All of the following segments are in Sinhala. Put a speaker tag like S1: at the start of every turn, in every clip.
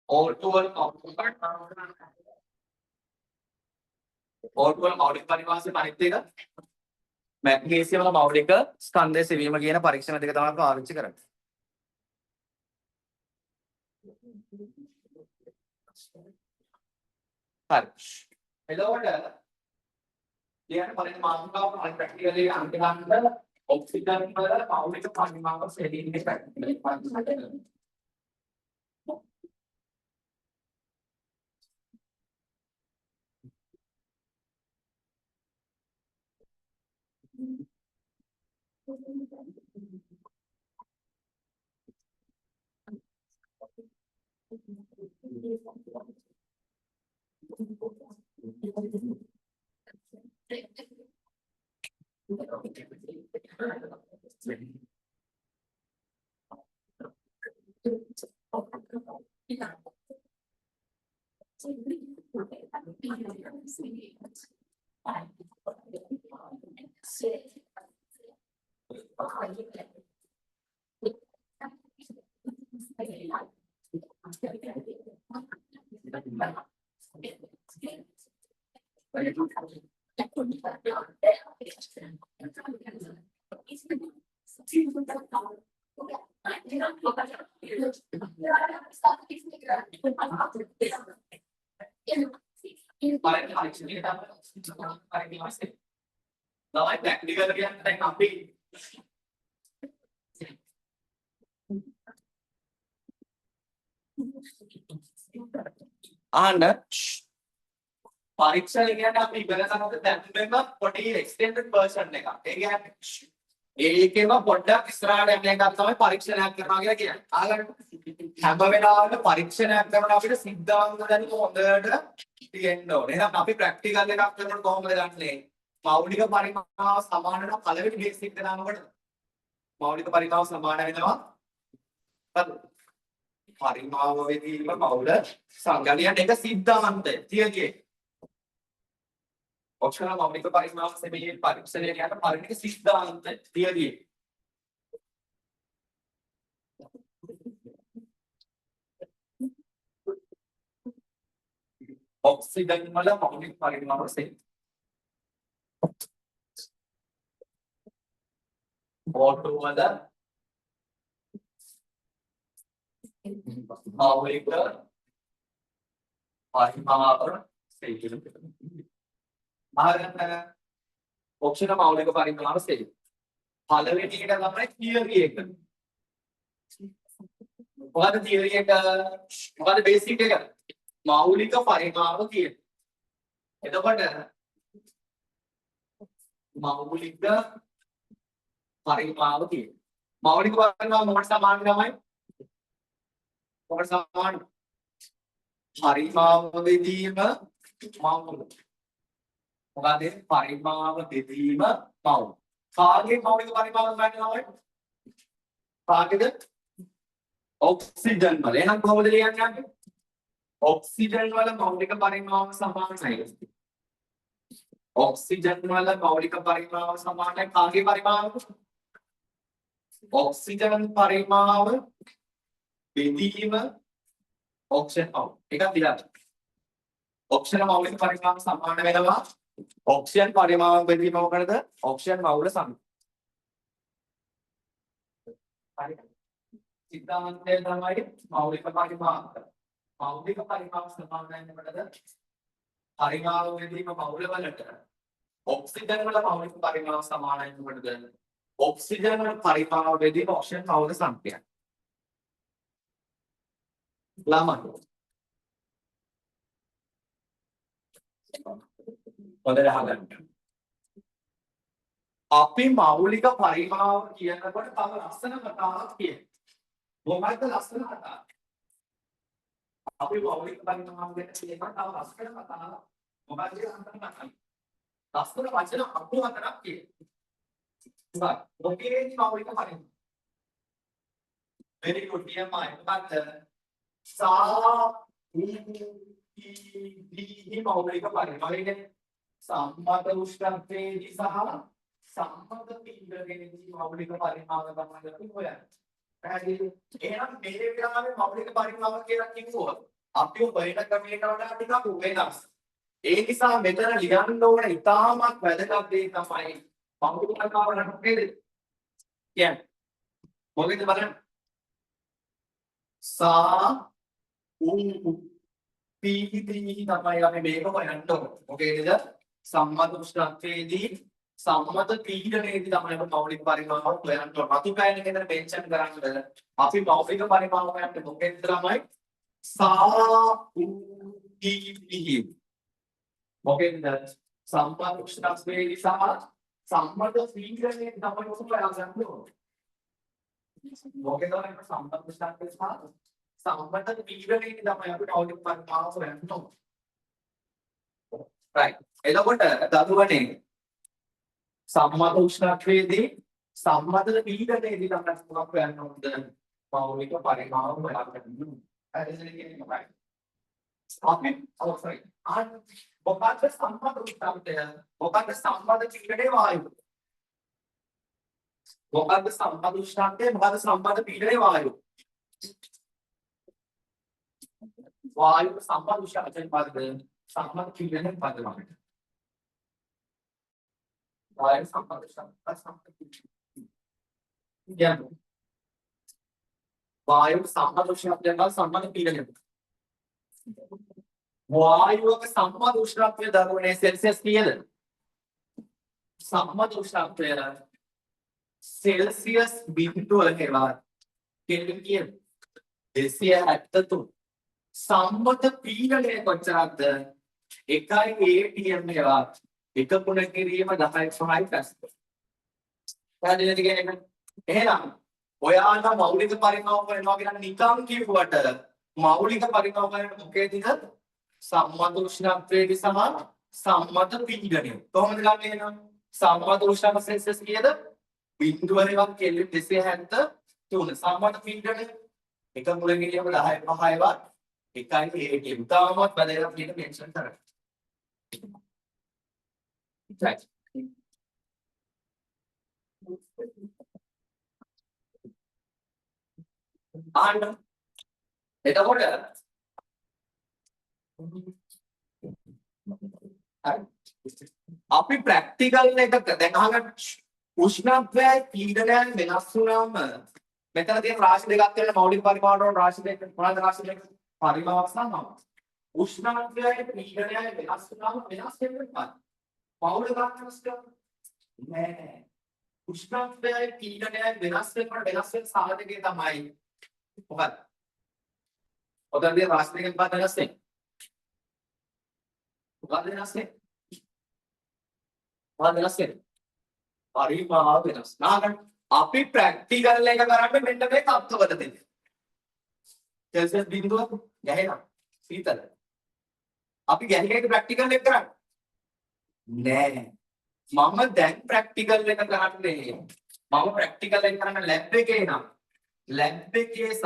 S1: O2 වල මෞලික පරිමාණයේ අනිත් එක මැග්නීසියම් වල මෞලික ස්කන්ධය සෙවීම කියන පරීක්ෂණ දෙක තමයි පාවිච්චි කරන්නේ. හරි. එතකොට කියන පරිමාණාව ප්‍රැක්ටිකලි අන්තිමට ඔක්සිජන් වල මෞලික පරිමාණ සෙවීමේ ප්‍රැක්ටිකලි පරීක්ෂණ කරනවා. And පරීක්ෂණ කියන්නේ අපි ඉගෙන ගන්නකොට දැන් පොඩි එක්ස්ටෙන්ඩඩ් version එකක්. ඒ කියන්නේ ඒකේම පොඩ්ඩක් ඉස්සරහට යන එකක් තමයි පරීක්ෂණයක් කරනවා කියලා කියන්නේ. ආගන්න හැම වෙලාවෙම පරීක්ෂණයක් කරන අපිට සිද්ධාන්ත දැනුම හොඳට තියෙන්න ඕනේ. එහෙනම් අපි ප්‍රැක්ටිකල් එකක් කරනකොට කොහොමද ගන්නෙ? මෞලික පරිමාණ සමාන නම් පළවෙනි බේසික් එක දානකොට මෞලික පරිමාණ සමාන වෙනවා. පරිමාව වේදීම මෞල සංගණනයට එක සිද්ධාන්තය තියගේ. ඔක්ෂර මෞලික පරිමාණ සෙමේ පරීක්ෂණය කියන පරිණික සිද්ධාන්තය තියගේ. ඔක්සිජන් වල මෞලික පරිමාණ සෙමේ O2 වල මෞලික පරිමාණ සෙමේ ආගන්න ඔක්ෂර මෞලික පරිමාණ සෙමේ පළවෙනි එක තමයි තියරි එක. මොකද තියරි එක මොකද බේසික් එක මෞලික පරිමාණ කියන්නේ. එතකොට මෞලික පරිමාණ කියන්නේ. මෞලික පරිමාණ මොකට සමාන තමයි? මොකට සමාන? පරිමාණ බෙදීම මෞල. මොකද පරිමාණ බෙදීම මෞල. කාගේ මෞලික පරිමාණ ගන්න තමයි? කාගේද? ඔක්සිජන් වල. එහෙනම් කොහොමද ලියන්නේ? ඔක්සිජන් වල මෞලික පරිමාණ සමානයි. ඔක්සිජන් වල මෞලික පරිමාණ සමානයි කාගේ පරිමාණ? ඔක්සිජන් පරිමාණ බෙදීම ඔක්සිජන් මෞල. එකක් දිලා. ඔක්සිජන් මෞලික පරිමාණ සමාන වෙනවා. ඔක්සිජන් පරිමාණ බෙදීම මොකද? ඔක්සිජන් මෞල සම. හරි. සිද්ධාන්තය තමයි මෞලික පරිමාණ. මෞලික පරිමාණ සමාන වෙනකොටද පරිමාණ වේදීම මෞල වලට ඔක්සිජන් වල මෞලික පරිමාණ සමාන වෙනකොටද ඔක්සිජන් වල පරිමාණ වේදීම ඔක්සිජන් මෞල සංඛ්‍යාව. ළමයි හොඳට අහගන්න. අපි මෞලික පරිමාණ කියනකොට තව ලස්සන කතාවක් කියනවා. මොකක්ද ලස්සන කතාව? අපි මෞලික පරිමාණ ගැන කියනකොට තව ලස්සන කතාවක්. මොකක්ද අන්තර්ගතයි? ලස්සන වචන අතු හතරක් කියනවා. මොකේදී මෞලික පරිමාණ? very good TMI. මොකක්ද? සා දී මෞලික පරිමාණ සම්මත උෂ්ණත්වයේදී සහ සම්මත පීඩනයේදී මෞලික පරිමාණ ගණන් කරලා හොයන්න. පැහැදිලිද? එහෙනම් මේ වෙලාවේ මෞලික පරිමාණ කියලා කිව්වොත් අපි හොයන ක්‍රමයට වඩා ටිකක් වෙනස්. ඒ නිසා මෙතන ලියන්න ඕන ඉතාමත් වැදගත් දේ තමයි පෞද්ගලිකතාව නේද? කියන්නේ මොකද බලන්න. සා උ පීතිහි තමයි අපි මේක හොයන්න ඕන. මොකේද? සම්මත උෂ්ණත්වයේදී සම්මත පීඩනයේදී තමයි අපි මෞලික පරිමාණ හොයන්න ඕන. අතු පෑන එක මෙන්ෂන් කරන්නද? අපි මෞලික පරිමාණ හොයන්න මොකෙන්ද තමයි සා උ පීතිහි. මොකෙන්ද? සම්මත උෂ්ණත්වයේදී සහ සම්මත පීඩනයේදී තමයි ඔක හොයන්න ඕන. මොකෙන්ද අපි සම්මත උෂ්ණත්වයේ සහ සම්මත පීඩනයේදී තමයි අපි මෞලික පරිමාණ හොයන්න ඕන. right. එතකොට දරුවනේ සම්මත උෂ්ණත්වයේදී සම්මත පීඩනයේදී තමයි මොකක් හොයන්න ඕනද? මෞලික පරිමාණ හොයන්න. හරිද කියන්නේ? අපි අවසරයි. මොකක්ද සම්මත උෂ්ණත්වය? මොකක්ද සම්මත පීඩනයේ වායුව? මොකක්ද සම්මත උෂ්ණත්වය? මොකක්ද සම්මත පීඩනයේ වායුව? වායුව සම්මත උෂ්ණත්වයෙන් පදද සම්මත පීඩනයෙන් පදවන්නට. වායු සම්මත උෂ්ණත්වය සම්මත පීඩනය. වායු සම්මත උෂ්ණත්වයෙන් සම්මත පීඩනය. වායුවක සම්මත උෂ්ණත්වය දරුවනේ සෙල්සියස් කීයද? සම්මත උෂ්ණත්වය සෙල්සියස් බිඳුව හෙවත් කෙල්වින් කීයද? 273. සම්මත පීඩනය කොච්චරක්ද? 1 atm හෙවත් 1 ගුණ කිරීම 10.5 පැස්කල්. පැහැදිලිද කියන්නේ? එහෙනම් ඔයාලා මෞලික පරිමාණ කරනවා කියන නිකම් කියුවට මෞලික පරිමාණ කරන මොකේදද? සම්මත උෂ්ණත්වයේදී සහ සම්මත පීඩනය. කොහොමද ගන්න එහෙනම්? සම්මත උෂ්ණත්වය සෙල්සියස් කීයද? 0.1 කෙල්වින් 273. සම්මත පීඩනය 1 මුල ගියම 10.5 වත් 1 atm. තාමත් වැදගත් කියන මෙන්ෂන් කරන්න. right. ආන්න එතකොට අපි ප්‍රැක්ටිකල් එක දැන් අහගන්න උෂ්ණත්වයයි පීඩනයයි වෙනස් වුණාම මෙතන තියෙන රාශි දෙකක් තියෙන මෞලික පරිමාණ වල රාශි දෙක මොනවාද රාශි දෙක? පරිමාවක් සහ නම. උෂ්ණත්වයයි පීඩනයයි වෙනස් වුණාම වෙනස් වෙන්නේ මොකක්ද? මෞලික කාර්යස්ක නෑ. උෂ්ණත්වයයි පීඩනයයි වෙනස් වෙන සාධකය තමයි මොකක්ද? ඔතනදී රාශි දෙකක් පාද වෙනස් වෙන්නේ. මොකක්ද වෙනස් වෙන්නේ? මොකක්ද වෙනස් වෙන්නේ? පරිමාව වෙනස්. නාගන්න අපි ප්‍රැක්ටිකල් එක කරන්නේ මෙන්න මේ තත්ත්වවලදී. සෙල්සියස් බිඳුව ගැහෙනවා. සීතල. අපි ගැහිලේක ප්‍රැක්ටිකල් එක කරන්නේ නෑ. මම දැන් ප්‍රැක්ටිකල් එක කරන්නේ. මම ප්‍රැක්ටිකල් එක කරන්න ලැබ් එකේ නම් ලැබ් එකේ සහ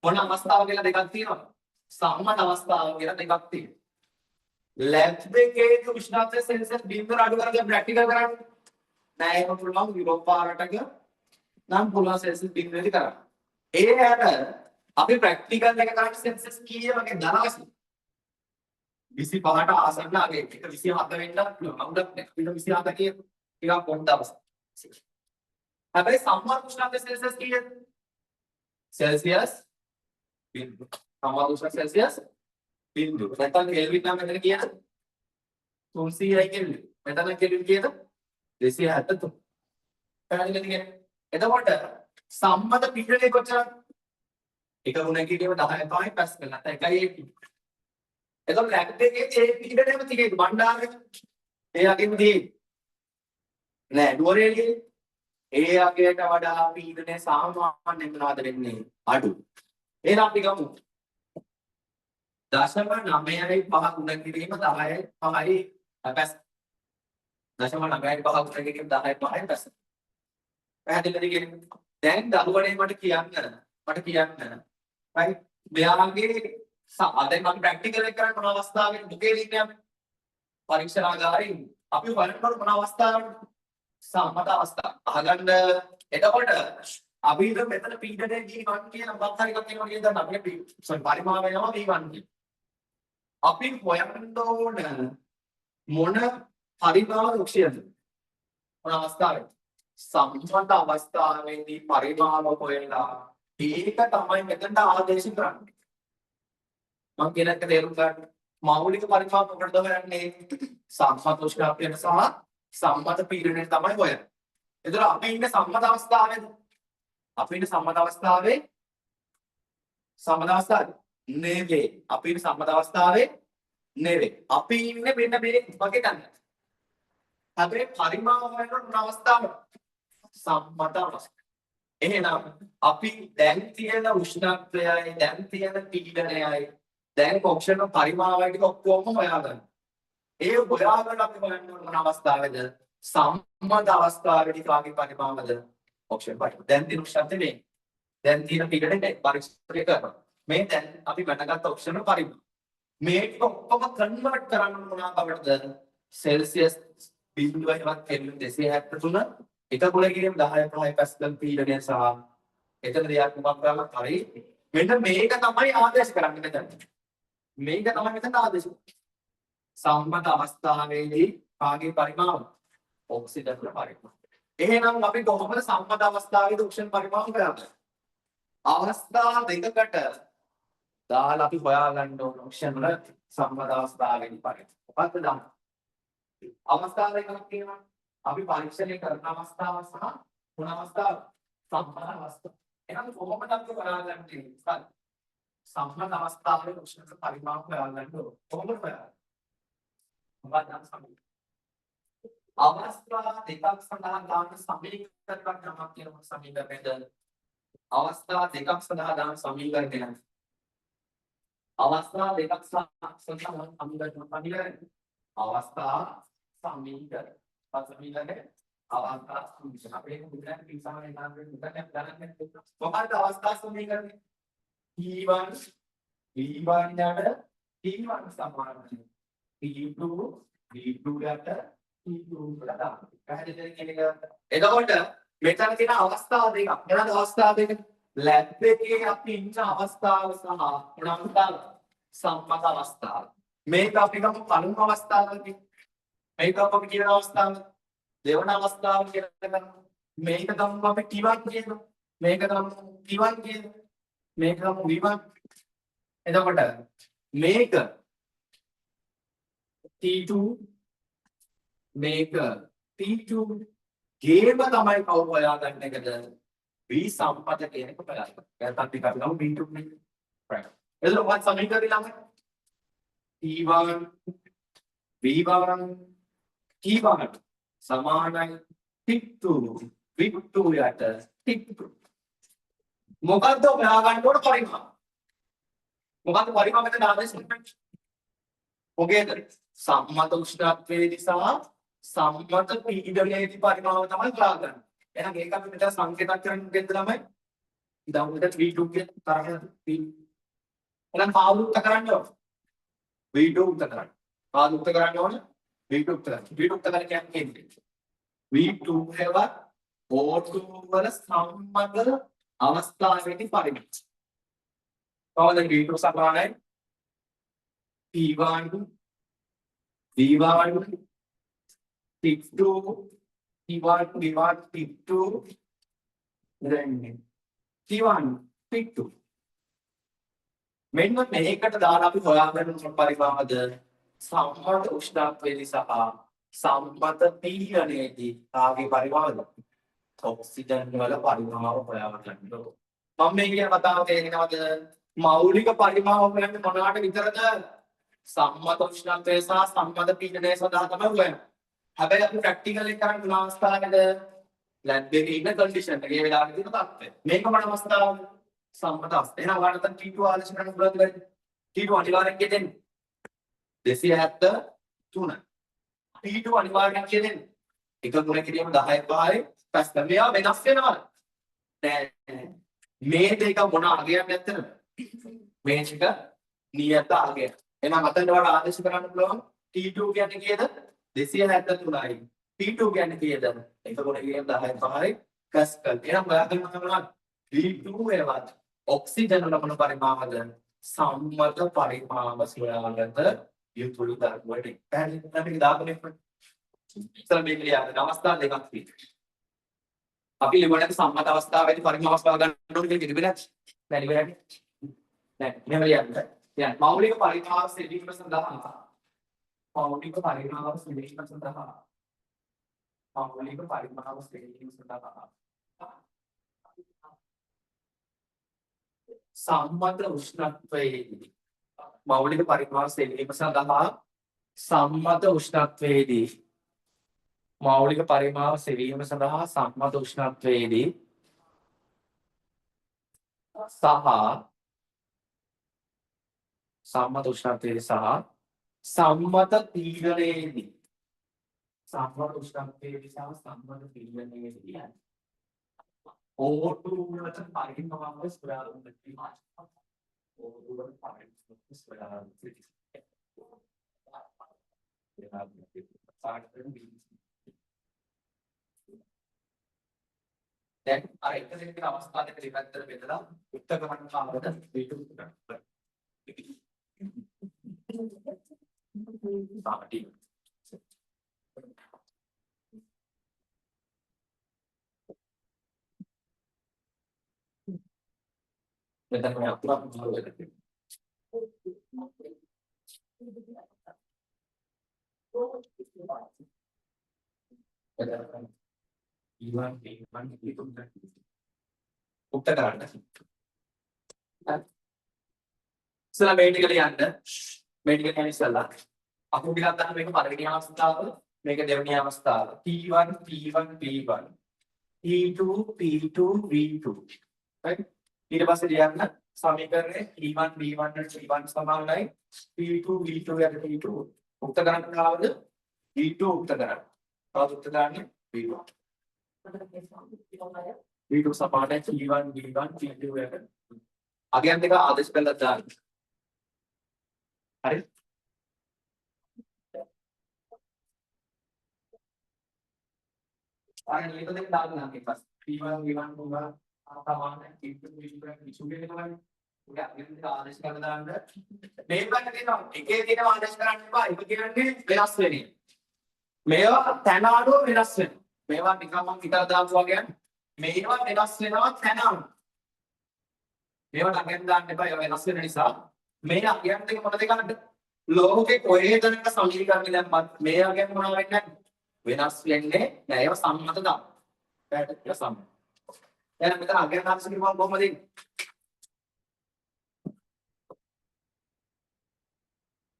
S1: මොන අවස්ථාව කියලා දෙකක් තියෙනවා. සම්මත අවස්ථාව කියලා දෙකක් තියෙනවා. ලැබ් එකේ උෂ්ණත්වය සෙල්සියස් බිඳුව අඩු කරගෙන ප්‍රැක්ටිකල් කරන්නේ නෑ. ඒක පුළුවන් යුරෝප පාරටක නම් පුළුවන් සෙල්සියස් බිඳුවේදී කරන්න. ඒ හැට අපි ප්‍රැක්ටිකල් එක කරන්නේ සෙල්සියස් කීය වගේ දරාසි 25ට ආසන්න අගේ එක 27 වෙන්නත් පුළුවන්. අවුලක් නැහැ. 27 කිය ටිකක් පොඩ්ඩ අවස්ථ. හැබැයි සම්මත උෂ්ණත්වය සෙල්සියස් කීයද? සෙල්සියස් බිඳුව. සම්මත උෂ්ණත්වය සෙල්සියස් බිඳුව. නැත්නම් කෙල්වින් නම් මෙතන කීයද? 300යි කෙල්වින්. මෙතන කෙල්වින් කීයද? 273. පැහැදිලිද කියන්නේ? එතකොට සම්මත පීඩනය කොච්චරද? 1 ගුණ කිරීම 10.5 පැස්කල් නැත්නම් 1 එතකොට ලැබ් එකේ ඒ පීඩනයම තියෙන්නේ බණ්ඩාරේ. ඒ අගෙම තියෙන්නේ. නෑ නුවරඑළියේ. ඒ අගයට වඩා පීඩනය සාමාන්‍යයෙන් මොනවද වෙන්නේ? අඩු. එහෙනම් අපි ගමු. 0.95 ගුණ කිරීම 10.5 පැස්කල්. 0.95 ගුණ කිරීම 10.5 පැස්කල්. පැහැදිලිද කියන්නේ? දැන් දරුවනේ මට කියන්න. right මෙයාගේ දැන් මම ප්‍රැක්ටිකල් එක කරන මොන අවස්ථාවකද මොකේද ඉන්නේ අපි පරීක්ෂණාගාරේ අපි බලනකොට මොන අවස්ථාවකද සම්මත අවස්ථාව අහගන්න. එතකොට අපි ඉතින් මෙතන පීඩනයේ V1 කියන මොකක් හරි එකක් එනවා කියන දන්න අපිට සෝරි පරිමාණය වෙනවා V1 කියන. අපි හොයන්න ඕන මොන පරිමාණ උක්ෂයද? මොන අවස්ථාවේ? සම්මත අවස්ථාවේදී පරිමාණ හොයලා ඒක තමයි මෙතනට ආදේශ කරන්නේ. මම කියන එක තේරුම් ගන්න. මෞලික පරිමාණ මොකටද හොයන්නේ? සම්මත උෂ්ණත්වය සහ සම්මත පීඩනය තමයි හොයන්නේ. එතකොට අපි ඉන්නේ සම්මත අවස්ථාවේද? අපි ඉන්නේ සම්මත අවස්ථාවේ නෙවෙයි. අපි ඉන්නේ සම්මත අවස්ථාවේ නෙවෙයි. අපි ඉන්නේ මෙන්න මේ වගේ ගන්න. හැබැයි පරිමාණ හොයන මොන අවස්ථාවද? සම්මත අවස්ථාව. එහෙනම් අපි දැන් තියෙන උෂ්ණත්වයයි දැන් තියෙන පීඩනයයි දැන් ඔක්ෂන පරිමාණය ටික ඔක්කොම හොයාගන්න. ඒ හොයාගෙන අපි බලන්න ඕන මොන අවස්ථාවේද? සම්මත අවස්ථාවේදී කාගේ පරිමාණද? ඔක්ෂන පරිමාණ. දැන් තියෙන උෂ්ණත්වය මේ. දැන් තියෙන පීඩනය පරික්ෂණය කරනවා. මේ දැන් අපි ගන්නගත්ත ඔක්ෂන පරිමාණ. මේක ඔක්කොම කන්වර්ට් කරන්න මොනවාකටද? සෙල්සියස් 0.1 කෙල්වින් 273 එක කුල කිරීම 10 5 පැස්කල් පීඩනය සහ එතන දෙයක් මොකක් කරලා හරි මෙන්න මේක තමයි ආදේශ කරන්නේ මෙතන. මේක තමයි මෙතන ආදේශ. සම්මත අවස්ථාවේදී කාගේ පරිමාණ? ඔක්සිජන් පරිමාණ. එහෙනම් අපි කොහොමද සම්මත අවස්ථාවේදී ඔක්සිජන් පරිමාණ හොයන්නේ? අවස්ථා දෙකකට දාලා අපි හොයාගන්න ඕන ඔක්සිජන් වල සම්මත අවස්ථාවේදී පරිමාණ. මොකක්ද දාන්න? අවස්ථා දෙකක් තියෙනවා. අපි පරීක්ෂණය කරන අවස්ථාව සහ මොන අවස්ථාව? සම්මත අවස්ථාව. එහෙනම් කොහොමද අපි හොයාගන්නේ? සම්මත අවස්ථාවේ උෂ්ණත පරිමාණ හොයාගන්න ඕන. කොහොමද හොයාගන්නේ? මොකක්ද සමීකරණ? අවස්ථා දෙකක් සඳහා දාන සමීකරණයක් ගමක් කියන සමීකරණයද? අවස්ථා දෙකක් සඳහා දාන සමීකරණය. අවස්ථා දෙකක් සඳහා සමීකරණ. අවස්ථා සමීකරණ. සමීකරණය අවස්ථා සමීකරණ. අපේ මුද්‍රණ පිටසමනේ නාමයෙන් මුද්‍රණයක් දාන්නේ. මොකක්ද අවස්ථා සමීකරණය? T1 V1 යට T1 සමානයි. T2 V2 යට T2 වලට දාන්න. පැහැදිලිද කියන එක? එතකොට මෙතන තියෙන අවස්ථා දෙකක්. මොනවාද අවස්ථා දෙක? ලැබ් එකේ අපි ඉන්න අවස්ථාව සහ මොන අවස්ථාව? සම්මත අවස්ථාව. මේක අපි ගමු පළමු අවස්ථාවදී. මේක අපි කියන අවස්ථාව. දෙවන අවස්ථාව කියලා මේක ගමු අපි T1 කියනවා. මේක ගමු T1 කියනවා. මේක ගමු V1. එතකොට මේක T2 මේක T2 ගේම තමයි කවුරු හොයාගන්න එකද? V සම්පත කියන එක හොයාගන්න. දැන් අපි කරනවා V2 නේ. right. එතකොට මොකක්ද සමීකරණය ළඟ? T1 V1 T1 සමානයි T2 V2 යට T2. මොකද්ද හොයාගන්න ඕන පරිමාණ? මොකද්ද පරිමාණ මෙතන ආදේශ කරන්නේ? මොකේද? සම්මත උෂ්ණත්වයේදී සහ සම්මත පීඩනයේදී පරිමාණ තමයි හොයාගන්නේ. එහෙනම් ඒක අපි මෙතන සංකේතයක් කරන්න දෙන්න ළමයි. ඉතින් උඩට V2 කියන තරහ V. එහෙනම් පාවු උත්ත කරන්න ඕන. V2 උත්ත කරන්න. පාවු උත්ත කරන්න ඕන. V2 උත්ත කරන්න. V2 උත්ත කරන්න කියන්නේ V2 හැවත් O2 වල සම්මත අවස්ථාවේදී පරිමාණ. කොහොමද V2 සමානයි T1 V1 T2 T1 V1 T2 then T1 T2 මෙන්න මේකට දාලා අපි හොයාගන්න පරිමාණද සම්මත උෂ්ණත්වයේදී සහ සම්මත පීඩනයේදී කාගේ පරිමාණද? ඔක්සිජන් වල පරිමාණ හොයාගන්න ඕන. මම මේ කියන කතාව තේරෙනවද? මෞලික පරිමාණ හොයන්නේ මොනවාට විතරද? සම්මත උෂ්ණත්වය සහ සම්මත පීඩනය සඳහා තමයි හොයන්නේ. හැබැයි අපි ප්‍රැක්ටිකල් එක කරන්නේ මොන අවස්ථාවකද? ලැබ් එකේ ඉන්න කන්ඩිෂන් එකේ වෙලාවෙ තියෙන තත්ත්වය. මේක මොන අවස්ථාවකද? සම්මත අවස්ථාව. එහෙනම් ඔයාලට T2 ආදේශ කරන්න පුළුවන්ද බැරිද? T2 අනිවාර්යෙන් කියදෙන්නේ 273. T2 අනිවාර්යෙන් කියදෙන්නේ එක ගුණ කිරීම 10 5යි පැස්කල්. මේවා වෙනස් වෙනවා. නෑ. මේ දෙක මොන අගයක් නැත්තද? මේ එක නියත අගය. එහෙනම් අතන වල ආදේශ කරන්න පුළුවන් T2 කියන්නේ කීයද? 273යි. T2 කියන්නේ කීයද? එක ගුණ කිරීම 10 5යි Pascal. එහෙනම් ඔයාගෙන මොනවා V2 ඒවත් ඔක්සිජන් වල මොන පරිමාවද? සම්මත පරිමාව සොයාගත යුතුයි දරුවට. පැහැදිලිද? මේක දාපනේ. ඉතල මේක ලියන්න අවස්ථා දෙකක් තියෙනවා. අපි ලිව්වට සම්මත අවස්ථාවේදී පරිමාව හොයා ගන්න ඕනේ කියලා කිව්වේ නැද්ද? බැරි වෙන්නේ. නෑ මෙහෙම ලියන්න. දැන් මෞලික පරිමාව සෙවීම සඳහා මෞලික පරිමාව සෙවීම සඳහා මෞලික පරිමාව සෙවීම සඳහා සම්මත උෂ්ණත්වයේදී මෞලික පරිමාව සෙවීම සඳහා සම්මත උෂ්ණත්වයේදී මෞලික පරිමාව සෙවීම සඳහා සම්මත උෂ්ණත්වයේදී සහ සම්මත උෂ්ණත්වයේදී සහ සම්මත පීඩනයේදී සම්මත උෂ්ණත්වයේදී සහ සම්මත පීඩනයේදී O2 වලට පරිමාව සොයාගන්න තියෙනවා. O2 වලට පරිමාව සොයාගන්න තියෙනවා. දැන් අර එක දෙක අවස්ථා දෙක දෙපැත්තට බෙදලා උත්තකමන කාමරද V2 ගන්න. පාටි. මෙතන මේ අතුරක් මොනවද? E1 E1 E2 උත්තර කරන්න. ඉස්සලා මේ ටික ලියන්න. මේ ටික කියන්නේ ඉස්සලා. අකුරු ටිකක් ගන්න මේක පළවෙනි අවස්ථාව, මේක දෙවෙනි අවස්ථාව. P1 P1 P1 P2 P2 V2. right? ඊට පස්සේ ලියන්න සමීකරණය P1 V1 P1 සමානයි P2 V2 යට P2. උත්තර කරන්න කාවද? V2 උත්තර කරන්න. තවත් උත්තර ගන්න V1. V2 සමානයි P1 V1 P2 යට. අගයන් දෙක ආදේශ කළා දාන්න. හරි? ආයෙත් මේක දෙක දාන්න නම් ඊපස් P1 V1 උගා සමානයි P2 V2 P2 වෙනවනේ. උගා අගයන් දෙක ආදේශ කරලා දාන්න. මේ ගන්න තියෙනවා එකේ තියෙන ආදේශ කරන්න එපා. ඒක කියන්නේ වෙනස් වෙන්නේ. මේවා තැන අඩුව වෙනස් වෙනවා. මේවා නිකන් මම හිතලා දාපුවා කියන්නේ මේවා වෙනස් වෙනවා තැන අඩුව. මේවට අගයන් දාන්න එපා. ඒවා වෙනස් වෙන නිසා මේ අගයන් දෙක මොනද ගන්නද? ලෝකේ කොහේ තැනක සමීකරණ දැම්මත් මේ අගයන් මොනවා වෙන්නේ නැහැ. වෙනස් වෙන්නේ නැහැ. ඒවා සම්මත තමයි. පැහැදිලිද? සම්මත. එහෙනම් මෙතන අගයන් ආංශ කිව්වම කොහොමද දෙන්නේ?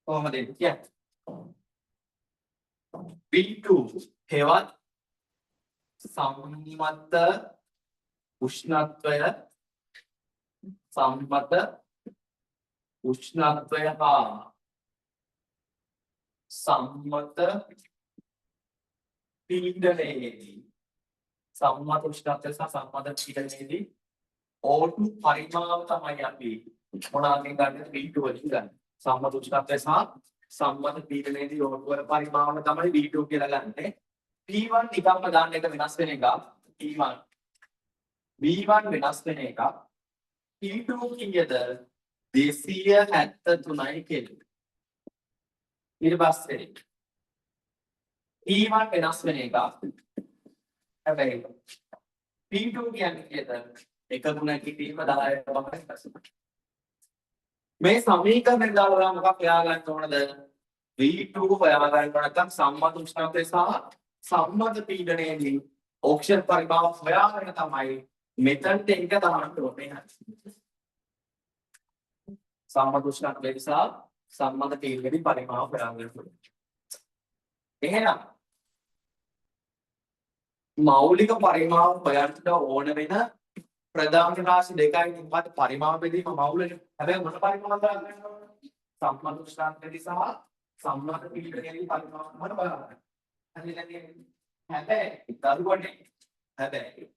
S1: කොහොමද දෙන්නේ? කියන්නේ V2 හේවත් සම්මත උෂ්ණත්වය සම්මත උෂ්ණත්වය හා සම්මත පීඩනයේදී සම්මත උෂ්ණත්වය සහ සම්මත පීඩනයේදී O2 පරිමාව තමයි අපි මොනවාකින් ගන්න V2 වලින් ගන්න. සම්මත උෂ්ණත්වය සහ සම්මත පීඩනයේදී O2 වල පරිමාව තමයි V2 කියලා ගන්නෙ. P1 නිකම්ම දාන්න එක වෙනස් වෙන එක. P1 V1 වෙනස් වෙන එක. P2 කීයද? 273යි කියලා. ඊට පස්සේ P1 වෙනස් වෙන එක. හැබැයි P2 කියන්නේ කීයද? 1 ගුණ කිරීම 10ට තමයි. මේ සමීකරණය දාලා මොකක් හොයාගන්න ඕනද? V2 හොයාගන්න ඕන නැත්නම් සම්මත උෂ්ණත්වය සහ සම්මත පීඩනයේදී ඔක්සිජන් පරිමාව හොයාගෙන තමයි මෙතනට එක දාන්න ඕනේ. සම්මත උෂ්ණත්වය සහ සම්මත පීඩනයේදී පරිමාව හොයාගන්න ඕනේ. එහෙනම් මෞලික පරිමාව හොයන්න ඕන වෙන ප්‍රධාන රාශි දෙකයි නිපාත පරිමාව බෙදීම මෞලික. හැබැයි මොන පරිමාවද ගන්න ඕන? සම්මත උෂ්ණත්වයේදී සහ සම්මත පීඩනයේදී පරිමාව මොන බලන්න. හැබැයි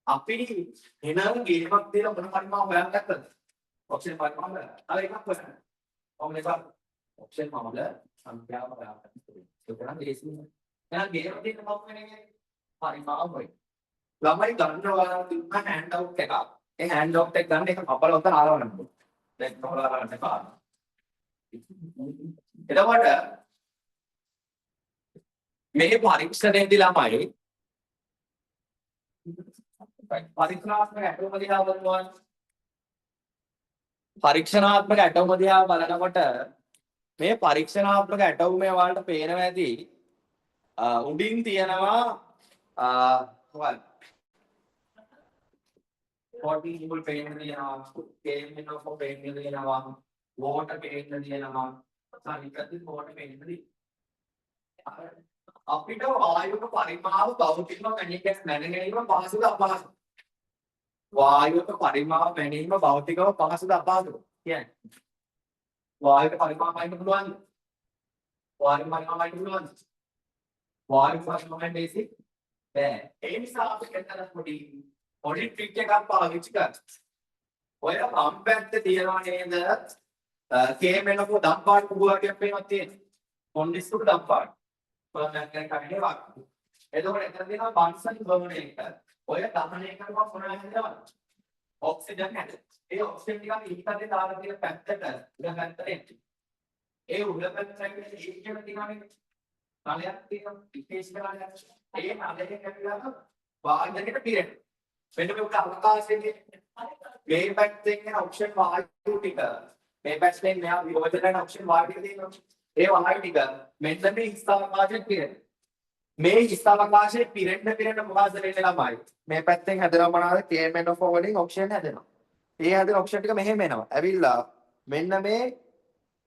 S1: අපි එනං ගේමක් දෙලා මොන පරිමාව හොයන්න ගත්තද? ඔක්සිජන් පරිමාව අර එකක් හොයන්න. ඔන්න එක ඔක්සිජන් වල සංඛ්‍යාව හොයාගන්න. ඒක නම් ලේසියි. එහෙනම් ගේම දෙන්න මම වෙනගේ පරිමාව හොයන්න. ළමයි ගන්නවා තිබ්බ හෑන්ඩ් අවුට් එකක්. ඒ හෑන්ඩ් අවුට් එක ගන්න එක කපලා උතන ආරවන්න. දැන් කපලා ආරවන්න එපා. එතකොට මේ පරීක්ෂණයේදී ළමයි පරීක්ෂණාත්මක ඇටෝම දිහා බලනවා. පරීක්ෂණාත්මක ඇටෝම දිහා බලනකොට මේ පරීක්ෂණාත්මක ඇටෝමය වලට පේනවා ඇති උඩින් තියෙනවා මොකක්ද පොටිබල් පේන්න තියෙනවා කේමිනෝෆෝ පේන්න තියෙනවා වෝටර් පේන්න තියෙනවා සානිකති වෝටර් පේන්න තියෙනවා අපිට වායුක පරිමාව භෞතිකව මැනීම පහසුද අපහසුද වායුක පරිමාව මැනීම භෞතිකව පහසුද අපහසුද කියන්නේ වායුක පරිමාව මැනීම පුළුවන් වායුක පරිමාව මැනීම පුළුවන් වායුක පරිමාව බේසික් බෑ ඒ නිසා අපි කරන පොඩි ට්‍රික් එකක් පාවිච්චි කරනවා ඔය වම් පැත්තේ තියනවා නේද කේමෙනකෝ දම්පාට කුඹුරක් පේනවා තියෙන්නේ කොන්ඩිස්කුට දම්පාට කොහොමද කන්නේ වක් එතකොට එතන තියෙනවා බන්සන් බර්නේට ඔය දහනය කරපුවා මොනවද හිතවද ඔක්සිජන් හැද ඒ ඔක්සිජන් ටික ඊටතේ දාලා තියෙන පැත්තට උඩ පැත්තට ඒ උඩ පැත්තට ඒක කියන තියෙනවානේ නලයක් තියෙනවා ටිකේස් කරලා ඒ නලයෙන් කැපිලා වාහනයකට පිරෙන මෙන්න මේ උඩ අවකාශයේ මේ පැත්තෙන් යන ඔප්ෂන් වායු ටික මේ පැත්තෙන් මෙහා විභජන කරන ඔප්ෂන් වායු ටික තියෙනවා ඒ වායු ටික මෙන්න මේ හිස් අවකාශයෙන් පිරෙන මේ හිස් අවකාශයේ පිරෙන්න මොකද වෙන්නේ ළමයි මේ පැත්තෙන් හැදෙනවා මොනවාද KMNO4 වලින් ඔක්සිජන් හැදෙනවා ඒ හැදෙන ඔක්සිජන් ටික මෙහෙම එනවා ඇවිල්ලා මෙන්න මේ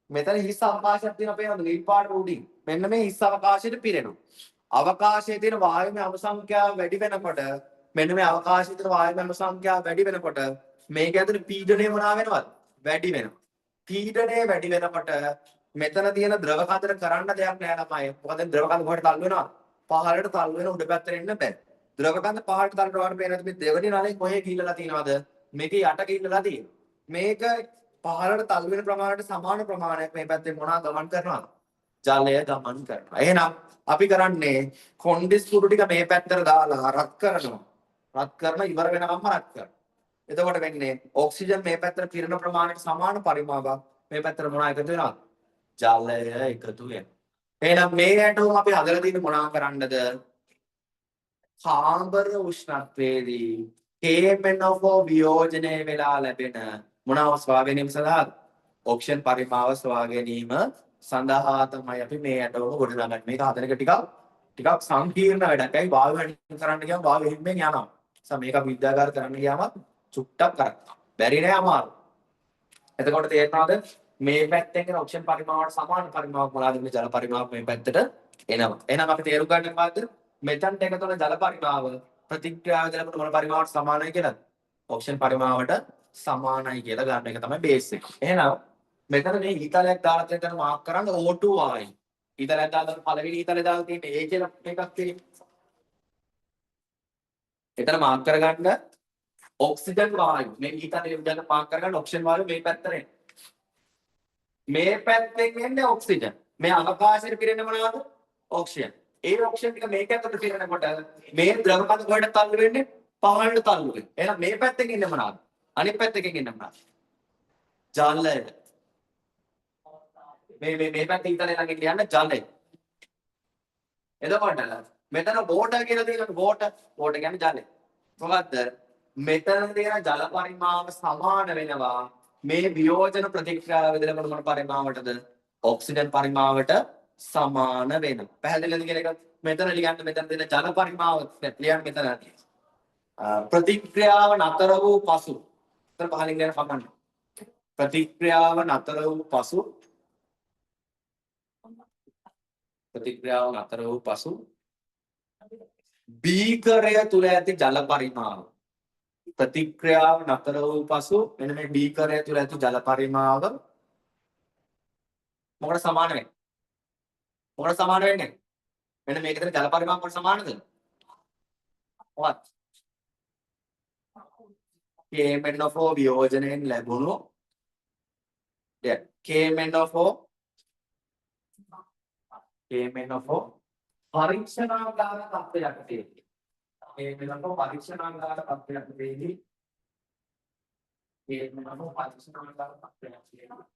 S1: මෙතන හිස් අවකාශයක් තියෙනවා පේනවද නිල් පාට උඩින් මෙන්න මේ හිස් අවකාශයට පිරෙනවා අවකාශයේ තියෙන වායුමය අණු සංඛ්‍යාව වැඩි වෙනකොට මෙන්න මේ අවකාශයේ තියෙන වායුමය අණු සංඛ්‍යාව වැඩි වෙනකොට මේක ඇතුලේ පීඩනය මොනවා වෙනවද වැඩි වෙනවා පීඩනය වැඩි වෙනකොට මෙතන තියෙන ද්‍රව කඳට කරන්න දෙයක් නෑ ළමයි මොකද ද්‍රව කඳ කොහෙට තල්ලු වෙනවද පහළට තල්ලු වෙන උඩ පැත්තට එන්න බෑ ද්‍රව කඳ පහළට තල්ලු කරන්න බෑ මේ දෙවෙනි නලේ කොහේ ගිහිල්ලා තියෙනවද මේක යට ගිහිල්ලා තියෙනවා මේක පහළට තල්ලු වෙන ප්‍රමාණයට සමාන ප්‍රමාණයක් මේ පැත්තේ මොනවා ගමන් කරනවද ජලය ගමන් කරනවා එහෙනම් අපි කරන්නේ කොන්ඩිස් කුඩු ටික මේ පැත්තට දාලා රත් කරනවා රත් කරන ඉවර වෙනකම්ම රත් කරනවා එතකොට වෙන්නේ ඔක්සිජන් මේ පැත්තට පිරෙන ප්‍රමාණයට සමාන පරිමාවක් මේ පැත්තට මොනවා එකතු වෙනවද ජලය එකතු වෙනවා එහෙනම් මේ ඇටෝම අපි හදලා තියෙන්නේ මොනවා කරන්නද කාබර උෂ්ණත්වයේදී KMNO4 වියෝජනය වෙලා ලැබෙන මොනවා ස්වා ගැනීම සඳහා ඔක්සිජන් පරිමාව ස්වා ගැනීම සඳහා තමයි අපි මේ ඇටෝම ගොඩනගන්නේ මේක හදන එක ටිකක් සංකීර්ණ වැඩක්. ඇයි වායු හැඩින් කරන්න ගියාම වායු හිම්මෙන් යනවා. මේක විද්‍යාගාර කරන්න ගියාම චුට්ටක් කරනවා. බැරි නෑ අමාරු. එතකොට තේරෙනවද මේ පැත්තෙන් එන ඔක්සිජන් පරිමාවට සමාන පරිමාවක් මොනවාද මේ ජල පරිමාවක් මේ පැත්තට එනවා. එහෙනම් අපි තේරුම් ගන්න මොකද්ද? මෙතනට එකතු වෙන ජල පරිමාව ප්‍රතික්‍රියාව දෙනකොට මොන පරිමාවට සමානයි කියලාද? ඔක්සිජන් පරිමාවට සමානයි කියලා ගන්න එක තමයි බේස් එක. එහෙනම් මෙතන මේ ඊතලයක් දාලා තියෙන මාක් කරන්න O2 ආයි. ඊතලයක් දාලා පළවෙනි ඊතලේ දාලා තියෙන A කියලා එකක් තියෙනවා. එතන මාක් කරගන්න ඔක්සිජන් වායු මේ ඊතලේ උඩට මාක් කරගන්න ඔක්සිජන් වායු මේ පැත්තට මේ පැත්තෙන් එන්නේ ඔක්සිජන් මේ අවකාශයට පිරෙන්නේ මොනවද ඔක්සිජන් ඒ ඔක්සිජන් ටික මේක ඇතුළට පිරෙනකොට මේ ද්‍රව කඳ කොහෙට තල්ලු වෙන්නේ පහළට තල්ලු වෙන්නේ එහෙනම් මේ පැත්තෙන් එන්නේ මොනවද අනිත් පැත්තෙන් එන්නේ මොනවද ජලය මේ පැත්තේ ඉතල ළඟ කියන්න ජලය එතකොට මෙතන වෝටර් කියලා තියෙනවා වෝටර් කියන්නේ ජලය මොකද්ද මෙතන තියෙන ජල පරිමාව සමාන වෙනවා මේ වියෝජන ප්‍රතික්‍රියාව වෙනකොට මොන පරිමාවටද ඔක්සිජන් පරිමාවට සමාන වෙනවා පැහැදිලිද කියන එක මෙතන ලියන්න මෙතන තියෙන ජල පරිමාව ලියන්න මෙතන ප්‍රතික්‍රියාව නතර වූ පසු මෙතන පහලින් ලියන්න කමන්න ප්‍රතික්‍රියාව නතර වූ පසු බීකරය තුල ඇති ජල පරිමාව ප්‍රතික්‍රියාව නතර වූ පසු මෙන්න මේ බීකරය තුල ඇති ජල පරිමාව මොකට සමාන වෙන්නේ? මොකට සමාන වෙන්නේ? මෙන්න මේකේ තියෙන ජල පරිමාව මොකට සමානද? මොකක්ද? KMNO4 වියෝජනයෙන් ලැබුණු KMNO4 පරීක්ෂණාගාර තත්ත්වයක් තියෙනවා. ඒ වෙනකොට පරීක්ෂණාගාර තත්ත්වයකදී ඒ වෙනකොට පරීක්ෂණාගාර තත්ත්වයක්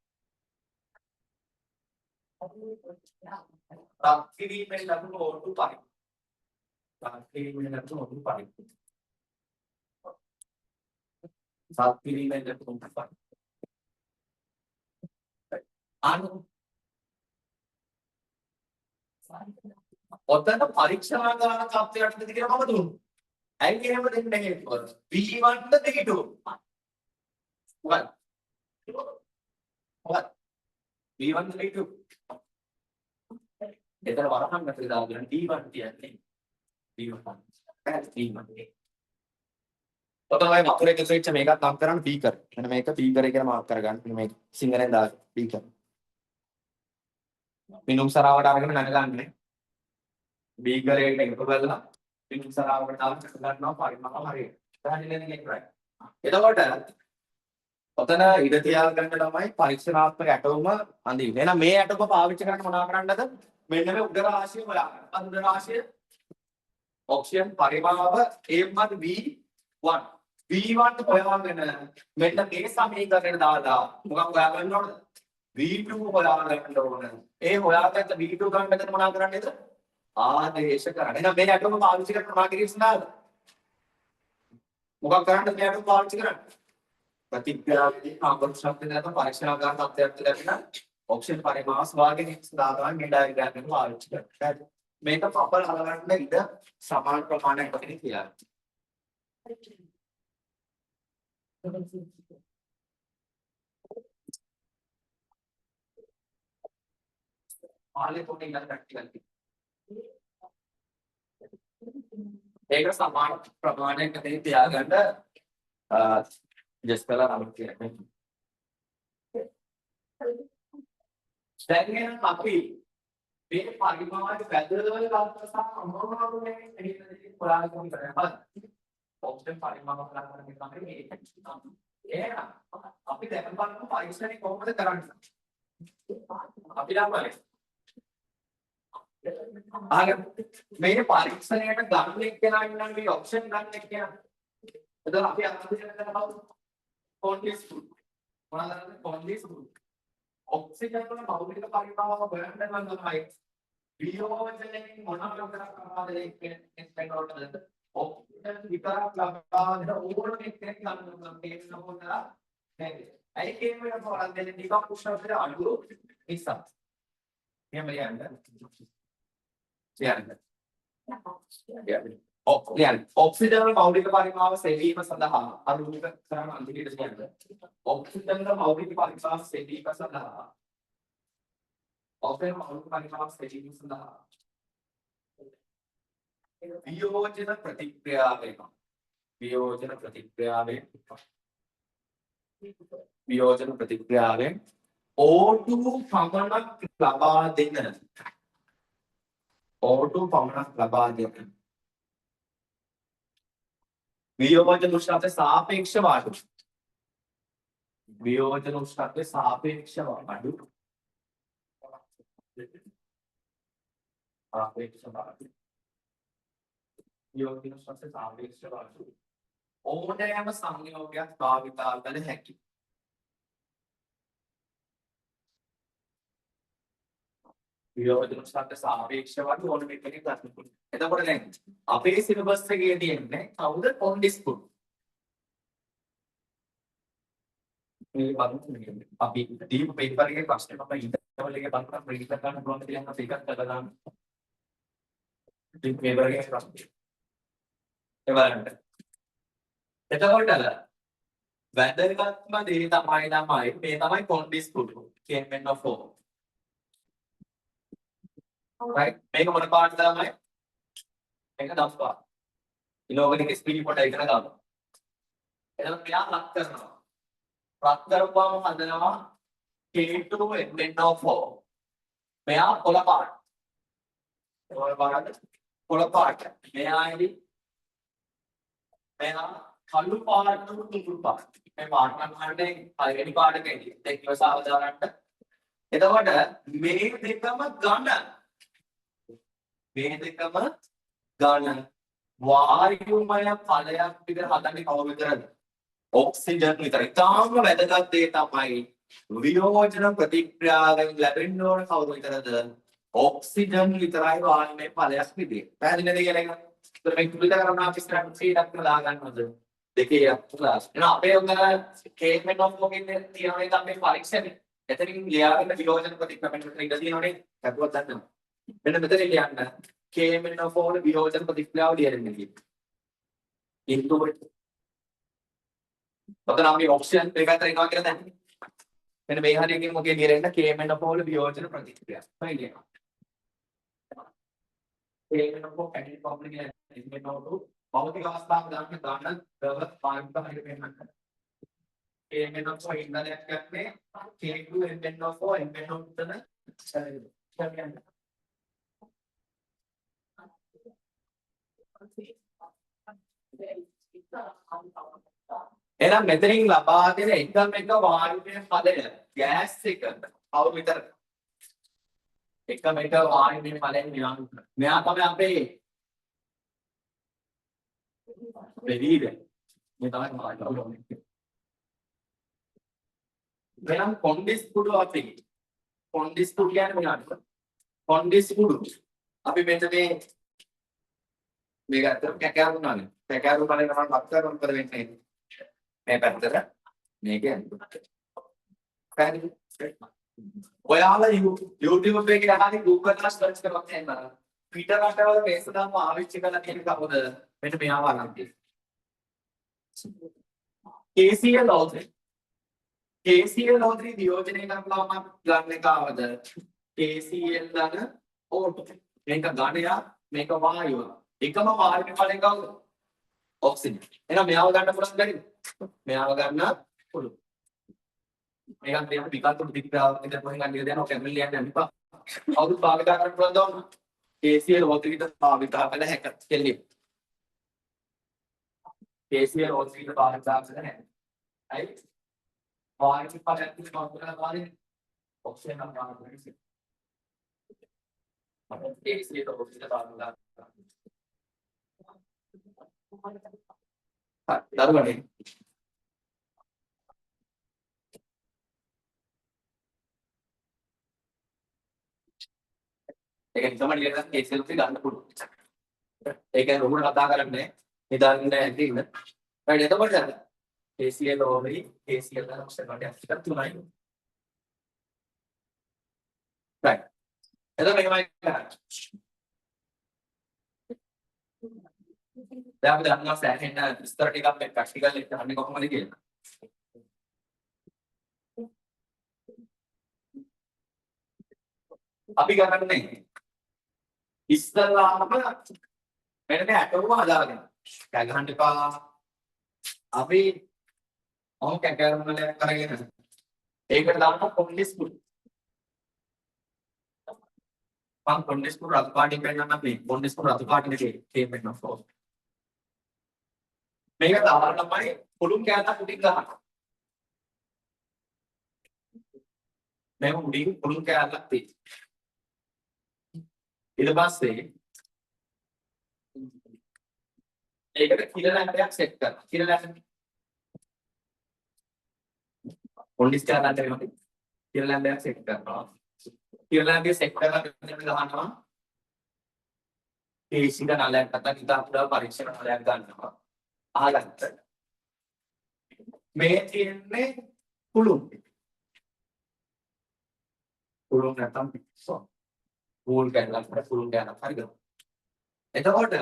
S1: කිරීමෙන් ලැබුණු ඕටු කිරීමෙන් ලැබුණු ඕටු කිරීමෙන් ලැබුණු ඔතන පරීක්ෂණාගාර තත්ත්වයකදී කියලා මම දුන්නා. ඇයි එහෙම දෙන්නේ හේතුව? V1 the V2? what? what? V1 the V2? එතන වරහන් නැති දාගෙන D1 කියන්නේ D1. D1. ඔතන ඔය වතුරේ එකතු වෙච්ච මේකත් නම් කරන්න බීකර්. මෙන්න මේක බීකර් කියලා මාක් කරගන්න. මෙන්න මේක සිංහලෙන් දාන්න බීකර්. මිනුම් සරාවට අරගෙන නැගගන්නේ. බීකරේට එකතු කරලා මිනුම් සරාවට දාලා ගන්නවා පරිමාව හරියට. පැහැදිලිද කියන්නේ? එතකොට ඔතන ඉඩ තියාගන්න තමයි පරීක්ෂණාත්මක ඇටෝම අඳින්නේ. එහෙනම් මේ ඇටෝම පාවිච්චි කරන්න මොනවා කරන්නද? මෙන්න මේ උඩ රාශිය හොයාගන්න. උඩ රාශිය ඔප්ෂන් පරිමාව A1 V1 V1 හොයාගෙන මෙන්න මේ සමීකරණය දාලා මොකක් හොයාගන්න ඕනද? V2 හොයාගන්න ඕන. ඒ හොයාගත්ත V2 ගන්නකට මොනවා කරන්නේද? ආදේශ කරන්න. එහෙනම් මේ ඇටෝම පාවිච්චි කරන්න මොනවා කිරීස්නාද? මොකක් කරන්නද මේ ඇටෝම පාවිච්චි කරන්නේ? ප්‍රතික්‍රියාවේදී කාබන් ශක්තිය නැත්නම් පරීක්ෂණාගාර තත්ත්වයක් ලැබෙන ඔක්සිජන් පරිමාස වාගේ දාගන්න මේ ඩයග්‍රෑම් එක පාවිච්චි කරන්න. මේක ප්‍රොපර් අලගන්න ඉඩ සමාන ප්‍රමාණයක් වගේ කියලා. ආලේ පොඩි ඉන්න ප්‍රැක්ටිකල්. ඒක සමාන ප්‍රමාණයක් වගේ තියාගන්න just කළා නම් කියන්නේ. දැන් අපි මේ පරිමාණය වැදගත් සහ අමාරුනේ මෙහෙමදී හොයාගන්න කරනවා. ඔප්ෂන් පරිමාණ කරන්න තමයි මේක. එහෙනම් අපි දැන් බලමු පරීක්ෂණය කොහොමද කරන්නේ. අපි ළමයි. මේ පරීක්ෂණයට ගන්න එක්කෙනා ඉන්නම් මේ ඔප්ෂන් ගන්න එක්කෙනා. එතකොට අපි අත්දැකීම් කරනවා කොන්ඩිස්කුල්. මොනවාද කොන්ඩිස්කුල්? ඔක්සිජන් වල මෞලික පරිමාණව හොයන්න නම් තමයි වියෝජනයෙන් මොනවාද කරනවාද එක්කෙනෙක්ට ඔක්සිජන් විතරක් ලබා දෙන ඕනම එක්කෙනෙක් නම් තේරෙන්න ඕන නේද? ඇයි කියන්නේ මොකක්ද දෙන්නේ ටිකක් උෂ්ණත්වය අඩු නිසා. එහෙම යන්නේ. ඔක්සිජන් වල මෞලික පරිමාව සෙවීම සඳහා අරුණික කරන අන්තිමට කියන්නේ ඔක්සිජන් වල මෞලික පරිමාව සෙවීම සඳහා ඔක්සිජන් මෞලික පරිමාව සෙවීම සඳහා වියෝජන ප්‍රතික්‍රියාවෙන් O2 පමණක් ලබා දෙන O2 පමණක් ලබා දෙන වියෝජන උෂ්ණත්වය සාපේක්ෂ අඩු. වියෝජන උෂ්ණත්වය සාපේක්ෂ අඩු. වියෝජන උෂ්ණත්වය සාපේක්ෂ අඩු. ඕනෑම සංයෝගයක් භාවිතා කළ හැකියි. වියෝජන උෂ්ණත්වය සාපේක්ෂ අඩු ඕන මේකකින් ගන්න පුළුවන්. එතකොට දැන් අපේ සිලබස් එකේ තියෙන්නේ කවුද කොන්ඩිස්කුල්. මේ බලමු අපි දීප පේපර් එකේ ප්‍රශ්න මම ඉන්ටර්වල් එකේ බලන්න ප්‍රීඩ් කරන්න පුළුවන් කියලා අපි එකක් කරලා දාන්න. දීප පේපර් එකේ ප්‍රශ්න. ඒ බලන්න. එතකොට වැදගත්ම දේ තමයි මේ තමයි කොන්ඩිස්කුල්. KMNO4. right මේක මොන පාටද තමයි? මේක දස්පා. ඉනෝගනික් ස්පීඩ් පොට ඉගෙන ගන්න. එතකොට මෙයා ලක් කරනවා. ලක් කරපුවාම හදනවා K2NO4. මෙයා කොළ පාට. කොළ පාට. කොළ පාට. මෙයායි මෙයා කළු පාට කුඩු පාට. මේ පාට නම් හරිනේ පළවෙනි පාට එකේදී දෙකව සාවධානට. එතකොට මේ දෙකම ඝන. මේ දෙකම ඝන. වායුමය ඵලයක් විතර හදන්නේ කව විතරද? ඔක්සිජන් විතර. ඊටාම වැදගත් දේ තමයි වියෝජන ප්‍රතික්‍රියාවෙන් ලැබෙන්න ඕන කවුරු විතරද? ඔක්සිජන් විතරයි වායුමය ඵලයක් විදිහට. පැහැදිලිද කියලා එක? ඒතර මේ කුලිත කරන අපි ස්ට්‍රැටජි එකක් දා ගන්නවද? දෙකේ ක්ලාස්. එහෙනම් අපේ උගල කේමෙන් ඔෆ් මොකින් තියෙන එක අපේ පරීක්ෂණේ. එතනින් ලියාගන්න වියෝජන ප්‍රතික්‍රියාවෙන් විතර ඉඳ තියෙනවනේ. කරුවත් දන්නවා. මෙන්න මෙතන ලියන්න. කේමෙන් ඔෆ් වල වියෝජන ප්‍රතික්‍රියාව ලියන්න කියනවා. ඉන්ටු ඔතන අපි ඔක්සිජන් දෙක අතර ඉනවා කියලා දැන්. මෙන්න මේ හරියකින් මොකද ලියරෙන්න කේමෙන් ඔෆ් වල වියෝජන ප්‍රතික්‍රියාව. හරි කියනවා. කේමෙන් ඔෆ් කැටි කොම්ප්ලිකේෂන් ඉස්මෙන් ඔෆ් භෞතික අවස්ථාව දාන්න දව පාවිච්චි කරලා පෙන්නන්න. කේමෙන් ඔෆ් ඉන්නලයක් ගන්නේ K2 MN of MN of තන කියන්නේ. එහෙනම් මෙතනින් ලබා දෙන එකම එක වායුමය පදය ගෑස් එක කවුරු විතරද? එකම එක වායුමය පදයෙන් මෙයා තමයි අපේ බෙදීද මේ තමයි වායුමය. එහෙනම් කොන්ඩිස් කුඩු අපි කොන්ඩිස් කුඩු කියන්නේ මොනවද? කොන්ඩිස් කුඩු අපි මෙතන මේක අතර කැකරුණානේ. කැකරු බලන මම වත් කරන මොකද වෙන්නේ? මේ පැත්තට මේක ඔයාලා YouTube එකේ අහන්නේ Google ලා සර්ච් කරලා තියෙනවා. පිට රටවල මේක දාම ආවිච්චි කරලා තියෙන කවුද? මෙන්න මෙයාව අරන් KCl O3 වියෝජනය කරනවාම ගන්න කවද? KCl දාන O2. මේක ඝනය මේක වායුව. එකම වායුවේ ඵලෙන් කවුද? ඔක්සිජන්. එහෙනම් මෙයාව ගන්න පුළුවන් බැරිද? මෙයාව ගන්න පුළුවන්. මේකත් දෙන්න විකල්ප ප්‍රතික්‍රියාවක් විතර කොහෙන් ගන්න කියලා දැන් ඔක කැමරේ ලියන්න යන්න එපා. අවුරුදු භාවිත කරන්න පුළුවන් දවන්න. KCl O3 භාවිත කරලා හැක කෙල්ලේ. KCl O3 භාවිත කරලා හැක. හරි? වායු පදයක් තියෙනවා කියලා බලන්න. ඔක්සිජන් නම් ගන්න පුළුවන්. අපේ KCl O3 භාවිත කරලා දරුවනේ ඒක තමයි ලියලා KCl එක ගන්න පුළුවන්. ඒක රුමුණ කතා කරන්නේ නිදාගෙන ඇඳින්න. right එතකොට KCl ඕවරි KCl ගන්න ඔක්සිජන් එකක් තුනයි. right එතකොට මේකමයි කරන්නේ. දැන් අපි දන්නවා සෑහෙන විස්තර ටිකක් මේ ප්‍රැක්ටිකල් එක හන්නේ කොහොමද කියලා. අපි කරන්නේ ඉස්සල්ලාම මෙන්න මේ ඇටෝම හදාගෙන. කෑ ගහන්න එපා. අපි ඔහොම කැකරමලයක් කරගෙන ඒකට දාන්න කොන්ඩිස් කුඩු. මම කොන්ඩිස් කුඩු රතු පාටින් පෙන්නන්න අපි කොන්ඩිස් කුඩු රතු පාටින් එකේ පෙන්නන ෆෝ. මේක දාන්න තමයි පුළුන් කෑල්ලක් උඩින් ගන්න. මේක උඩින් පුළුන් කෑල්ලක් තියෙනවා. ඊට පස්සේ ඒකට කිල ලැම්පයක් සෙට් කරනවා. කිල ලැම්ප කොන්ඩිස් කෑල්ලක් දෙනවා. කිල ලැම්පයක් සෙට් කරනවා. කිල ලැම්පය සෙට් කරලා මෙතන ගහනවා. ඒ සිග නලයක් නැත්නම් ඉතින් අපුඩා පරීක්ෂණ නලයක් ගන්නවා. අහගත්ත. මේ තියෙන්නේ පුළුන්. පුළුන් නැත්නම් පිස්සෝ. පූල් කැලක් වල පුළුන් කැලක් හරිද? එතකොට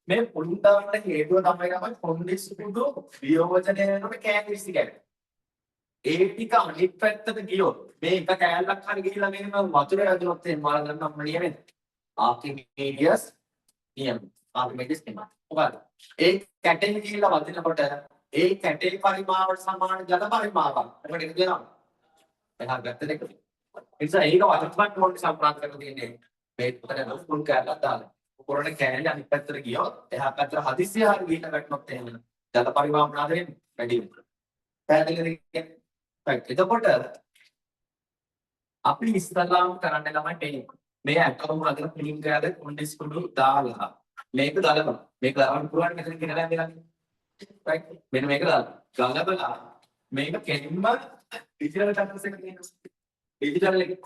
S1: මේ පුළුන් දාන්න හේතුව තමයි කොන්ඩිස් කුඩු වියෝජනය වෙනකොට කැලරිස් ටික. ඒ ටික අනිත් පැත්තට ගියොත් මේ එක කැලක් හරි ගිහිලා මෙන්න වතුර ඇතුළත් එන්න මාර ගන්න අපිට නියමෙන්නේ. ආකිමීඩියස් නියම. ආකිමීඩියස් නියම. මොකද ඒ කැටෙන් ගිහිලා වදිනකොට ඒ කැටේ පරිමාවට සමාන ජල පරිමාවක්. ඒකට එක දෙනවා. එහා ගැත්ත දෙක. ඒ නිසා ඒක වතුරට මොන්නේ සම්ප්‍රාප්ත කරලා තියෙන්නේ. මේ උතන පුළුන් කැලක් දාලා. කොරණ කැලේ අනිත් පැත්තට ගියොත් එහා පැත්තට හදිස්සිය හරි ගිහින් වැටුනොත් එහෙම ජල පරිමාව මොනවාද වෙන්නේ? වැඩි වෙනවා. පැහැදිලිද? right එතකොට අපි ඉස්සලාම් කරන්න ළමයි මේ ඇටෝම් අතර පිළිම් ගාද කොන්ඩිස් කුඩු දාලා මේක ගලපන. මේක ගලවන්න පුළුවන් මෙතන කියන දැන් දෙනවා. right? මෙන්න මේක ගලපලා මේක කෙලින්ම ඩිජිටල් ට්‍රාන්ස්ෆර් එක තියෙනවා. ඩිජිටල් එකේ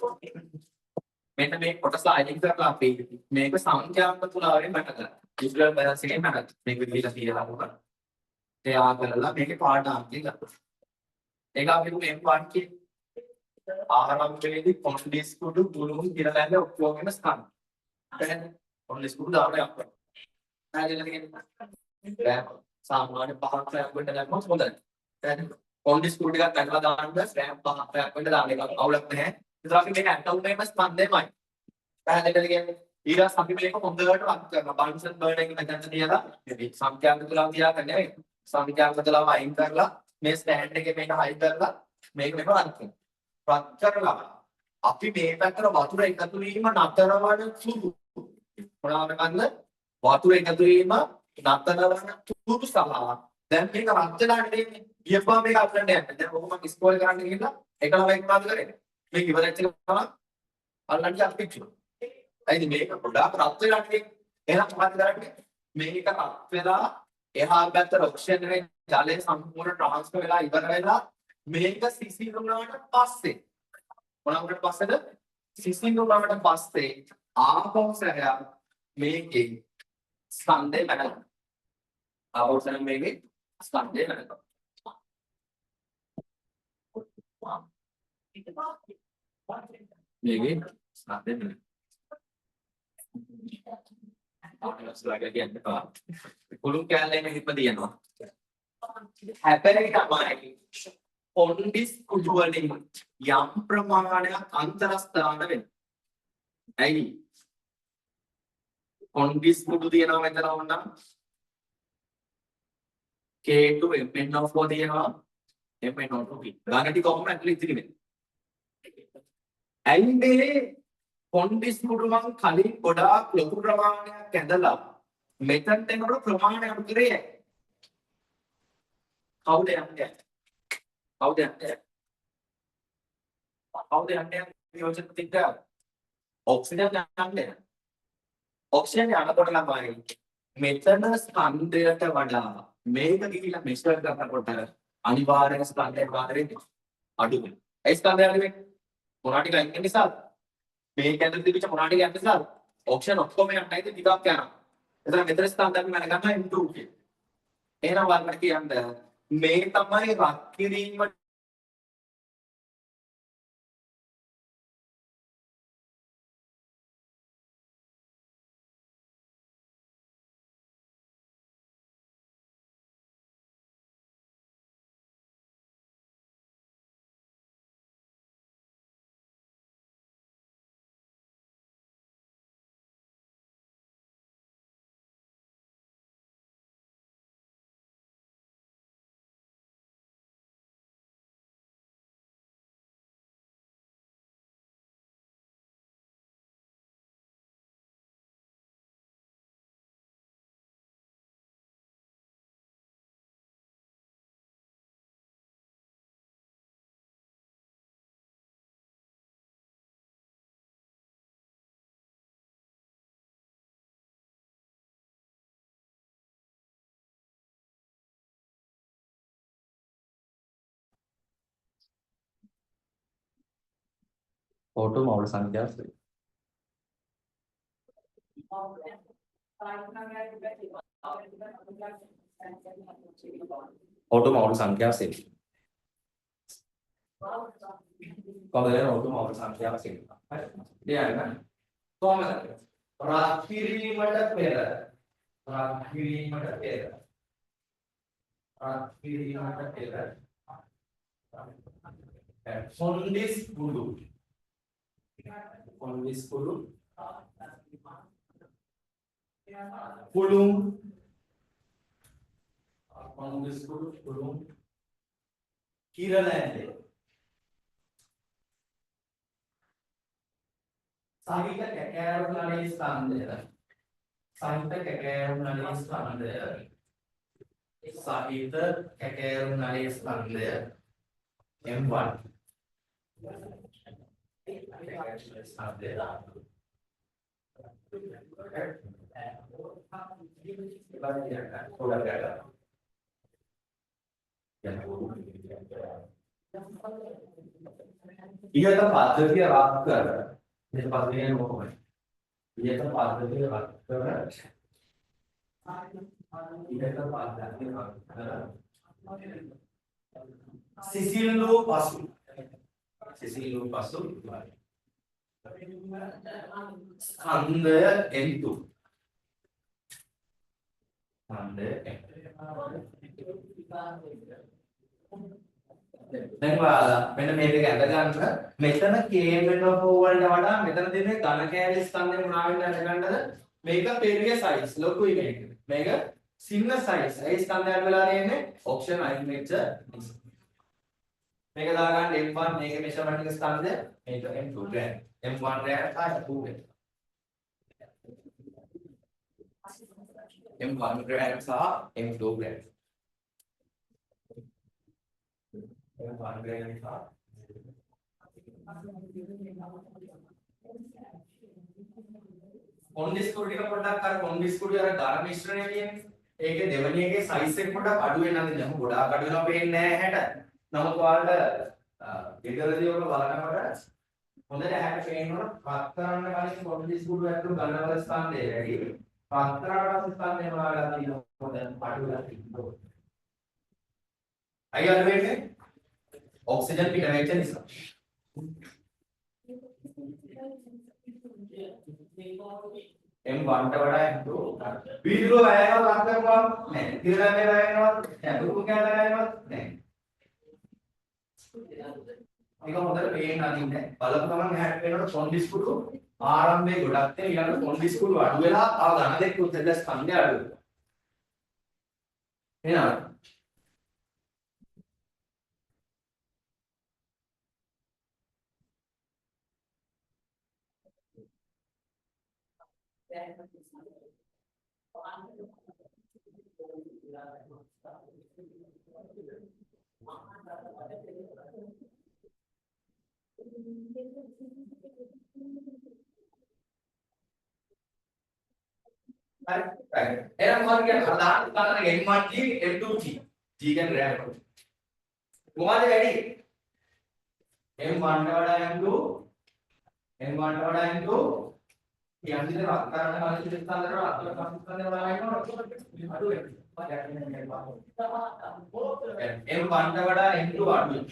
S1: මෙන්න මේ කොටස අයින් කරලා අපි මේක සංඛ්‍යාත්මක තුලාවෙන් මට කරා. ඩිජිටල් බැලන්ස් එකෙන් මට මේක දීලා තියෙනවා නේද? ඒ ආකරලා මේකේ පාඩාංකය ගත්තා. ඒක අපි මේ පාඩකේ ආරම්භයේදී කොන්ඩිස් කුඩු දුලුම් කියලා දැන් ඔක්කොගෙම ස්කන්ධ. දැන් කොන්ඩිස් කුඩු දාලා යන්න. දැන් සාමාන්‍ය පහක් පැයක් වෙන්න දැම්මොත් හොඳයි. දැන් කොන්ඩිස් කුඩු ටිකක් අටලා දාන්න ස්ක්‍රෑම් පහක් පැයක් වෙන්න දාන්න එක අවුලක් නැහැ. ඒතර අපි මේක ඇටවුමේම ස්කන්ධෙමයි. පැහැදිලිද කියන්නේ? ඊළඟ අපි මේක හොඳට රත් කරනවා. බන්සන් බර්න් එකේ මෙතන තියලා සංඛ්‍යාංක තුලාව තියාගන්න නෙවෙයි. සංඛ්‍යාංක තුලාව අයින් කරලා මේ ස්ටෑන්ඩ් එකේ මේක හයි කරලා මේක මෙහෙම රත් කරනවා. රත් කරලා අපි මේ පැත්තට වතුර එකතු වීම නතරවන සුළු මොනවාද වතුර එකතු වීම නතරවන සුළු සහ දැන් මේක රත් වෙලා නෙන්නේ ගියපුවා මේක අපලන්න යන්නේ දැන් ඔක මම ඉස්කෝලේ කරන්න ගිහිල්ලා එකම එක මොනවද කරන්නේ මේක ඉවරෙච්ච එක තමයි අල්ලන්නේ අපි පිටු ඇයිද මේක පොඩ්ඩක් රත් වෙලා නෙන්නේ එහෙනම් මොකද කරන්නේ මේක රත් වෙලා එහා පැත්තට ඔක්සිජන් එකේ ජලය සම්පූර්ණ ට්‍රාන්ස්ෆර් වෙලා ඉවර වෙලා මේක සිසිලුණාට පස්සේ මොනවාකට පස්සේද සිසිලුණාට පස්සේ ආපෞසරය මේකේ ස්කන්ධය වෙනවා ආපෞසරය මේකේ ස්කන්ධය වෙනවා මේකේ ස්කන්ධය වෙනවා කුළු කැලේ මෙහෙම දිනනවා හැබැයි තමයි කොන්ඩිස් කුඩු වලින් යම් ප්‍රමාණයක් අන්තරස්ථාන වෙනවා. ඇයි? කොන්ඩිස් කුඩු තියෙනවා මෙතන වුණා. K2 MnO4 තියෙනවා. MnO2 ගාන ටික කොහොමද ඇතුලේ ඉතිරි වෙන්නේ? ඇයි මේ කොන්ඩිස් කුඩු මං කලින් ගොඩාක් ලොකු ප්‍රමාණයක් ඇඳලා මෙතනට එනකොට ප්‍රමාණය අඩු කරේ. කවුද යන්නේ? කවුද යන්නේ? කවුද යන්නේ? යෝජන තික්ක ඔක්සිජන් යන්නේ. ඔක්සිජන් යනකොට ළමයි මෙතන ස්කන්ධයට වඩා මේක ගිහිලා මෙෂර් කරනකොට අනිවාර්යෙන් ස්කන්ධයේ බාහිරින් අඩු වෙනවා. ඒ ස්කන්ධය අඩු වෙන්නේ මොනවා ටික ඉන්න නිසා මේක ඇතුළේ තිබිච්ච මොනවා ටික යන නිසා ඔක්සිජන් ඔක්කොම යන්නේ නැති ටිකක් යනවා. එතන මෙතන ස්කන්ධයක් මම ගන්නවා M2 කියලා. එහෙනම් වල්මට කියන්නේ මේ තමයි රත් කිරීම
S2: फोटो मॉडल संख्या से ऑटो मॉडल संख्या से कब है ऑटो मॉडल संख्या से ये है ना तो हम
S1: රත්කිරීමට පෙර කොන්ඩිස් කුඩු පුළුම් කොන්ඩිස් කුඩු පුළුම් කිරලැන්ඩේ සහිත කැකෑරුම් නළී ස්කන්ධය M1 ස්කන්ධය
S2: ඉහත පද්ධතිය රත් කර ඉහත පද්ධතිය මොකක්ද? ඉහත පද්ධතිය රත් කර සිසිල්ලු පසු ස්කන්ධය M2 දැන් ඔයාලා මෙන්න මේ දෙක අඳ ගන්න මෙතන K වෙනව වලට වඩා මෙතන තියෙන ඝන කෑලි ස්කන්ධේ මොනවා වෙන්න අඳ ගන්නද මේක පෙරිය සයිස් ලොකුයි මේක සින්න සයිස් ඒ ස්කන්ධය වෙලා තියෙන්නේ ඔප්ෂන් අයින් වෙච්ච මේක දා ගන්න M1 මේකේ මෙෂර්මන්ට් එක ස්කන්ධය මේක M2 ග්‍රෑම් M1 ග්‍රෑම් සහ 2 ග්‍රෑම් M1 ග්‍රෑම් සහ M2 ග්‍රෑම් M1 ග්‍රෑම් සහ කොන්ඩිස්කුඩ් එක පොඩ්ඩක් අර කොන්ඩිස්කුඩ් අර ඝන මිශ්‍රණය කියන්නේ ඒකේ දෙවෙනි එකේ සයිස් එක පොඩ්ඩක් අඩු වෙනවා නේද? නම් ගොඩාක් අඩු වෙනවා පේන්නේ නැහැ හැට. නමුත් ඔයාලට ගෙදරදී ඔක බලනකොට හොඳට හැට පේනවනේ පත් කරන්න කලින් කොන්ඩිස්කුඩ් ඇතුළු ඝනවල ස්කන්ධය වැඩි. පත් කරාට පස්සේ ස්කන්ධය මොනවාද තියෙනවා හොඳ අඩු වෙලා තියෙනවා. අය අඩු වෙන්නේ ඔක්සිජන් පිට වෙච්ච නිසා. M1 ට වඩා M2 වීදුරුව වැයෙනවා ලක් කරපුවා නැහැ. තිරණේ වැයෙනවා නැහැ. දුරු කැලේ වැයෙනවා නැහැ. මේක හොඳට පේන්න අදින්නේ. බලපු ගමන් හැට් වෙනකොට කොන්ඩිස්කුඩු ආරම්භයේ ගොඩක් තියෙන ඊළඟට කොන්ඩිස්කුඩු අඩු වෙලා ආව ඝන දෙක උත්තර ස්කන්ධය අඩු වෙනවා. එහෙනම් එහෙනම් මොකක්ද කියන්නේ අදාළ උදාහරණ M1G M2G G කියන්නේ රෑම් මොකද වැඩි M1 ට වඩා M2 M1 ට වඩා M2 කියන්නේ රත් කරන කාලේ ඉස්සන්දර අතර පස්සෙන් වලා වෙනවා අඩු වෙනවා M1 ට වඩා M2 අඩුයි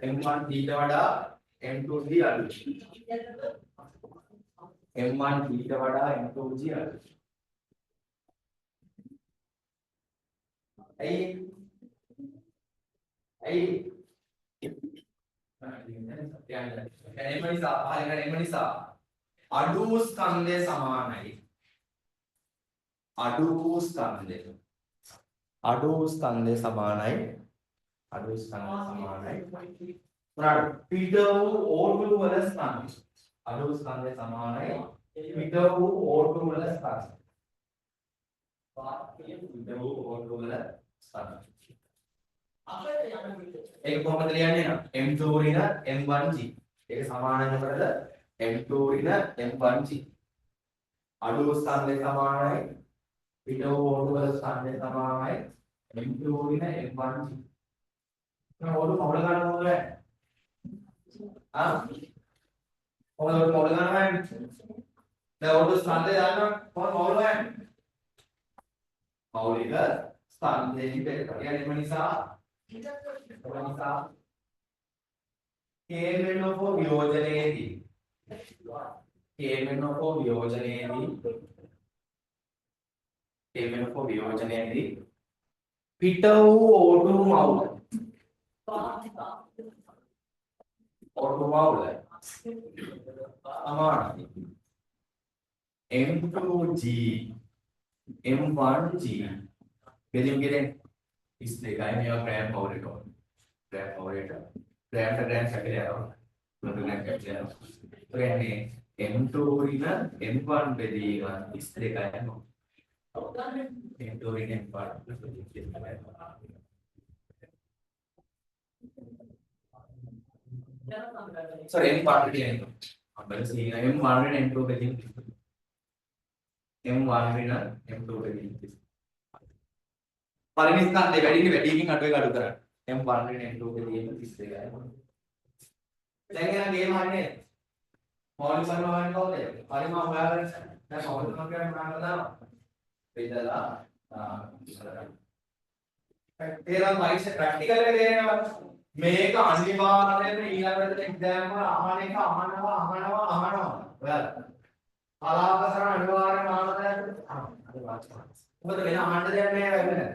S2: M1 D ට වඩා M2 D අඩුයි M1 D ට වඩා M2 G අඩුයි ඇයි එම නිසා අඩු ස්කන්ධය සමානයි අඩු ස්කන්ධය සමානයි මොනවාද පිට වූ O2 වල ස්කන්ධය අඩු ස්කන්ධය සමානයි පිට වූ O2 වල ස්කන්ධය පිට වූ O2 වල ස්කන්ධය ඒක කොහොමද ලියන්නේ නම් M2 රින M1G ඒක සමානයි මොකද M2 රින M1G අඩු ස්කන්ධය සමානයි පිට වූ O2 වල ස්කන්ධය සමානයි M2 රින M1G මම O2 මොඩ ගන්න ඕනේ මොඩ ගන්නවා දැන් O2 ස්කන්ධය දානවා කොහොමද මොඩ ගන්නේ මෞලික ස්කන්ධයෙන් පිට කියන්නේ නිසා කේන්ද්‍රනෝපෝ වියෝජනයේදී පිට වූ O2 මවුල සමානයි M2G M1G බෙදීම් इस देखा है मेरा ग्राम पावर रेट ग्राम कैसे आया ग्राम कैसे आया तो यानी M2 रीना M1 पे दिएगा इस देखा है M2 Reena M1 sir M1 पे दिएगा अब बस ये M1 रीना M2 पे दिएगा M1 වෙන M2 ට ගිහින්. පළවෙනි ස්කන්ධේ වැඩිනේ වැඩිකින් අඩුවේ අඩු කරන්න. M1 වෙන M2 ට ගිහින් 32යි. දැන් එන ගේම හරිනේ. මෞලික පරිමාණ කවුද? පරිමාණ හොයාගන්න. දැන් මෞලික පරිමාණ මොනවද දානවා? බෙදලා තේරෙන පරීක්ෂා ප්‍රැක්ටිකල් එක තේරෙනවා. මේක අනිවාර්යයෙන්ම ඊළඟට එක්සෑම් වල අහන එක අහනවා. ඔයාලා අලාපසර අනිවාර්යයෙන්ම ආනදයක්. මොකද වෙන අහන්න දෙයක් නෑ වෙන්නේ.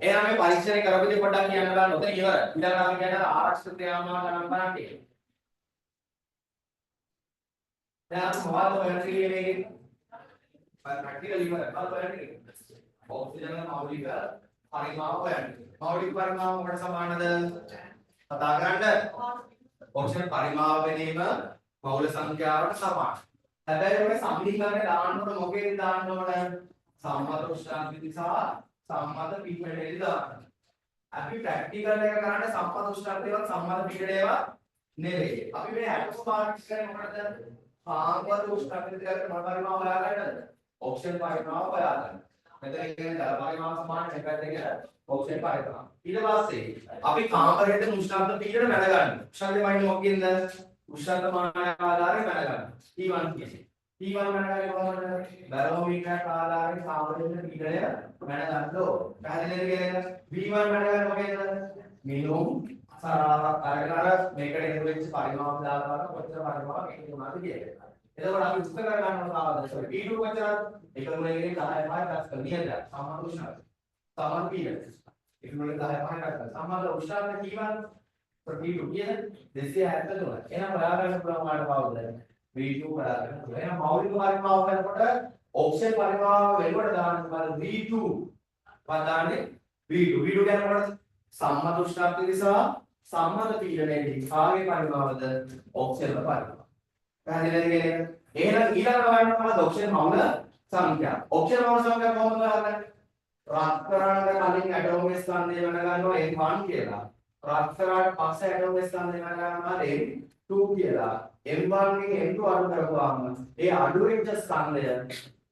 S2: එහෙනම් මේ පරීක්ෂණය කරපිට පොඩ්ඩක් කියන්න බලන්න. ඔතන ඉවර. ඊළඟට අපි කියන්නේ ආරක්ෂක ක්‍රියාමාර්ග ගණන් බලන්න. දැන් අපි මොකද හොයන්නේ මේකේ? ප්‍රැක්ටිකල් ඉවර. මොකද හොයන්නේ? ඔක්සිජන් මෞලික පරිමාව හොයන්නේ. මෞලික පරිමාව මොකට සමානද? කතා කරන්න. ඔක්සිජන් පරිමාව ගැනීම මෞල සංඛ්‍යාවට සමානයි. හැබැයි ඔය සමීකරණය දාන්නකොට මොකේද දාන්න ඕන? සම්මත උෂ්ණාංශික සහ සම්මත පීඩනයේදී දාන්න. අපි ප්‍රැක්ටිකල් එක කරන්නේ සම්මත උෂ්ණාංශයවත් සම්මත පීඩනයවත් නෙවෙයි. අපි මේ ඇටොම් පාර්ටිකල් කරන්නේ මොකටද? සම්මත උෂ්ණාංශික මොන පරිමාව හොයාගන්නද? ඔක්සිජන් පරිමාව හොයාගන්න. මෙතන කියන්නේ දර පරිමාව සමාන එකකට කියලා ඔක්සිජන් පරිමාව. ඊට පස්සේ අපි කාමරයට උෂ්ණත්ව පීඩන මැන ගන්න. උෂ්ණත්වය වයින් මොකකින්ද? උෂ්ණත්ව මානය ආධාරයෙන් මැන ගන්න. T1 කියන්නේ. T1 මැන ගන්නේ කොහොමද? බැරෝමීටර් ආධාරයෙන් කාමරයේ පීඩනය මැන ගන්න ඕන. පැහැදිලිද කියන්නේ? V1 මැන ගන්නේ මොකේද? මිනුම් සරාවක් අරගෙන අර මේකට එකතු වෙච්ච පරිමාව දාලා බලන්න කොච්චර පරිමාවක් එකතු වුණාද කියලා. එතකොට අපි උත්තර කර ගන්න ඕන සාවද. P2 කොච්චරද? 1 ගුණයකින් 10 5 ගස් කරන නියතය. සමාන උෂ්ණත්වය. සමාන පීඩනය. 1 ගුණයකින් 10 5 ගස් කරන. සමාන උෂ්ණත්වය T1 P2 කියන 273. එහෙනම් හොයාගන්න පුළුවන් මාන කවුද? V2 හොයාගන්න පුළුවන්. එහෙනම් මෞලික පරිමාව කරනකොට ඔක්සිජන් පරිමාව වෙනුවට දාන්න බලන්න V2 වදාන්නේ V2 කියන්නේ මොකටද? සම්මත උෂ්ණත්වය නිසා සම්මත පීඩනයේදී කාගේ පරිමාවද? ඔක්සිජන් පරිමාව. පැහැදිලිද කියන්නේ? එහෙනම් ඊළඟ බලන්න තමයි ඔක්සිජන් මවුල සංඛ්‍යාව. ඔක්සිජන් මවුල සංඛ්‍යාව කොහොමද හොයාගන්නේ? රත්තරන්ට කලින් ඇටෝම ස්කන්ධය වෙන ගන්නවා M1 කියලා. රත්තරන්ට පස්සේ ඇටෝම ස්කන්ධය වෙන ගන්නවා M2 කියලා. M1 ගෙන් M2 අඩු කරපුවාම ඒ අඩු වෙච්ච ස්කන්ධය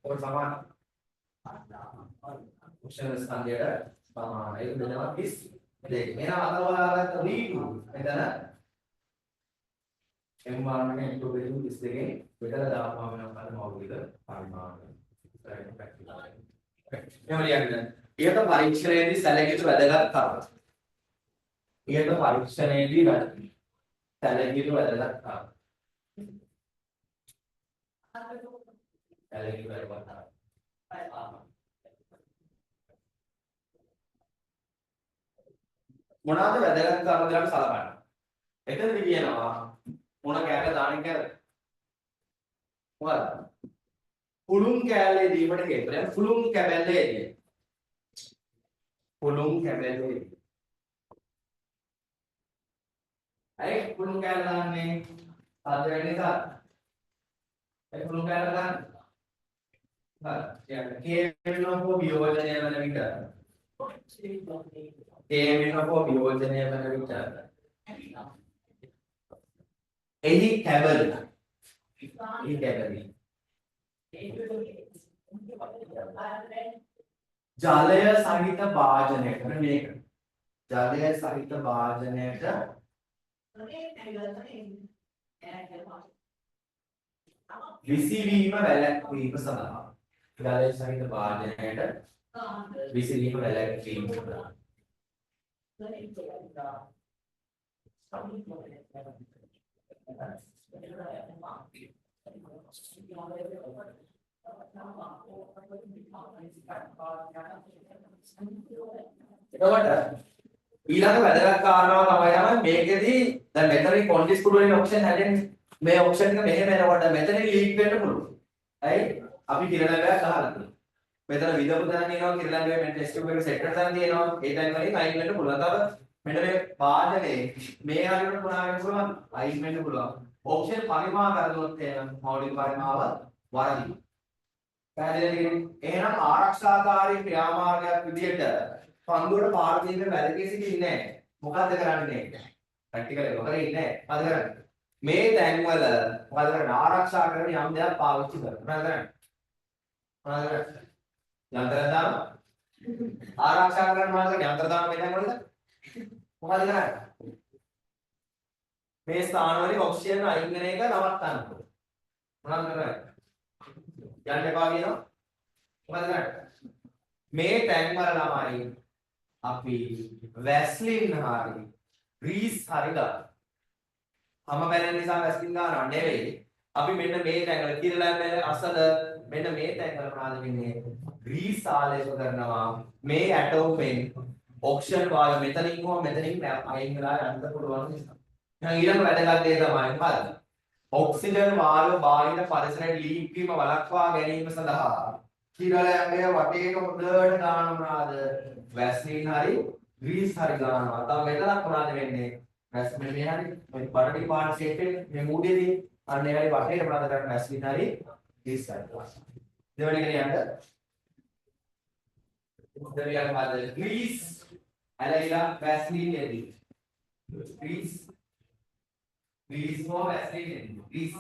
S2: ඔය සමාන ඔක්සිජන් ස්කන්ධයට සමානයි. ඒක දෙනවා 32. එහෙනම් අද ඔයාලට V2 මෙතන M1 ගෙන් M2 දෙකෙන් 32 බෙදලා දාපුවාම වෙනවා මෞලික පරිමාණ. ඊට පරීක්ෂණයේදී සැලකිය වැදගත් කරුණු. ඊට පරීක්ෂණයේදී සැලකිය වැදගත් කරුණු. සැලකිය වැදගත් කරුණු. මොනවාද වැදගත් කරුණු කියලා සලකන්න. එතනදි කියනවා මොන කෑල්ල දාන්න කියලා. මොකද? පුළුම් කෑල්ලේ දීමට හේතුව. දැන් පුළුම් කැබැල්ලේදී. පුළුම් කැබැල්ලේදී. අය පුළුම් කෑල්ල දාන්නේ සාධ වෙන නිසා. ඒ පුළුම් කෑල්ල දාන්න. හරි. කේමිනෝකෝ වියෝජනය වෙන විට. කේමිනෝකෝ වියෝජනය වෙන විට. එහි කැබල්. එහි කැබල්. ජලය සහිත භාජනයකට මේක ජලය සහිත භාජනයට විසිවීම වැළැක්වීම සඳහා ජලය සහිත භාජනයට විසිවීම වැළැක්වීම සඳහා එතකොට ඊළඟ වැදගත් කාරණාව තමයි මේකෙදී දැන් මෙතන කොන්ඩිස් කුඩු වලින් ඔක්සිජන් හැදෙන්නේ මේ ඔක්සිජන් එක මෙහෙම එනකොට මෙතන ලීක් වෙන්න පුළුවන්. ඇයි? අපි කිරණාවයක් ගහලා තියෙනවා. මෙතන විදපු තැන තියෙනවා කිරණාවේ මේ ටෙස්ට් ටියුබ් එක සෙට් කරලා තැන තියෙනවා. ඒ තැන් වලින් අයින් වෙන්න පුළුවන්. තව මෙන්න මේ වාදනේ මේ හරියට පුරා වෙන්න පුළුවන්. අයින් වෙන්න පුළුවන්. ඔක්සිජන් පරිමාව කරනොත් එහෙනම් මෞලික පරිමාව වරදිනවා. පැහැදිලිද? එහෙනම් ආරක්ෂාකාරී ක්‍රියාමාර්ගයක් විදිහට පන්දුවට පාර දෙන්න වැදගත් සිටින්නේ නැහැ. මොකද්ද කරන්නේ? ප්‍රැක්ටිකල් එක කරේ නැහැ. මොකද කරන්නේ? මේ තැන්වල මොකද කරන්නේ ආරක්ෂා කරන යම් දෙයක් පාවිච්චි කරනවා මොනවද කරන්නේ යන්ත්‍ර දාන ආරක්ෂා කරන මොනවද යන්ත්‍ර දාන මේ තැන්වලද මොකද කරන්නේ මේ ස්ථානවලින් ඔක්සිජන් අයින් වෙන එක නවත්තන්න මොනවද කරන්නේ යන්න එපා කියනවා මොකද කරන්නේ මේ තැන්වල ළමයි අපි වැස්ලින් හරි ග්‍රීස් හරි දාන හැම බැලෙන නිසා වැස්ලින් ගන්නව නෙවෙයි අපි මෙන්න මේ තැන්වල කිරලැබේ අසල මෙන්න මේ තැන්වල මොනවද වෙන්නේ ග්‍රීස් ආලේප කරනවා මේ ඇටෝමෙන් ඔක්සිජන් වායු මෙතනින් හෝ මෙතනින් අයින් වෙලා යන්න පුළුවන් නිසා දැන් ඊළඟ වැදගත් දේ තමයි මොකද්ද ඔක්සිජන් වායු බාහිර පරිසරයට ලීක් වීම වළක්වා ගැනීම සඳහා කිරලැබේ වටේට හොඳට ගන්න මොනවද වැස්ලින් හරි ග්‍රීස් හරි ගන්නවා තව මෙතනක් මොනවද වෙන්නේ වැස්ලින් මේ හරි මේ බඩටි පාට සෙට් එක මේ මූඩේදී අන්න ඒ වගේ වටේට මොනවද කරන්නේ වැස්ලින් හරි ග්‍රීස් හරි දෙවෙනි එක යන්න දෙවියන් මාද ග්‍රීස් ඇලයිලා වැස්ලින් එදී ග්‍රීස් හෝ වැස්ලින් එදී ග්‍රීස්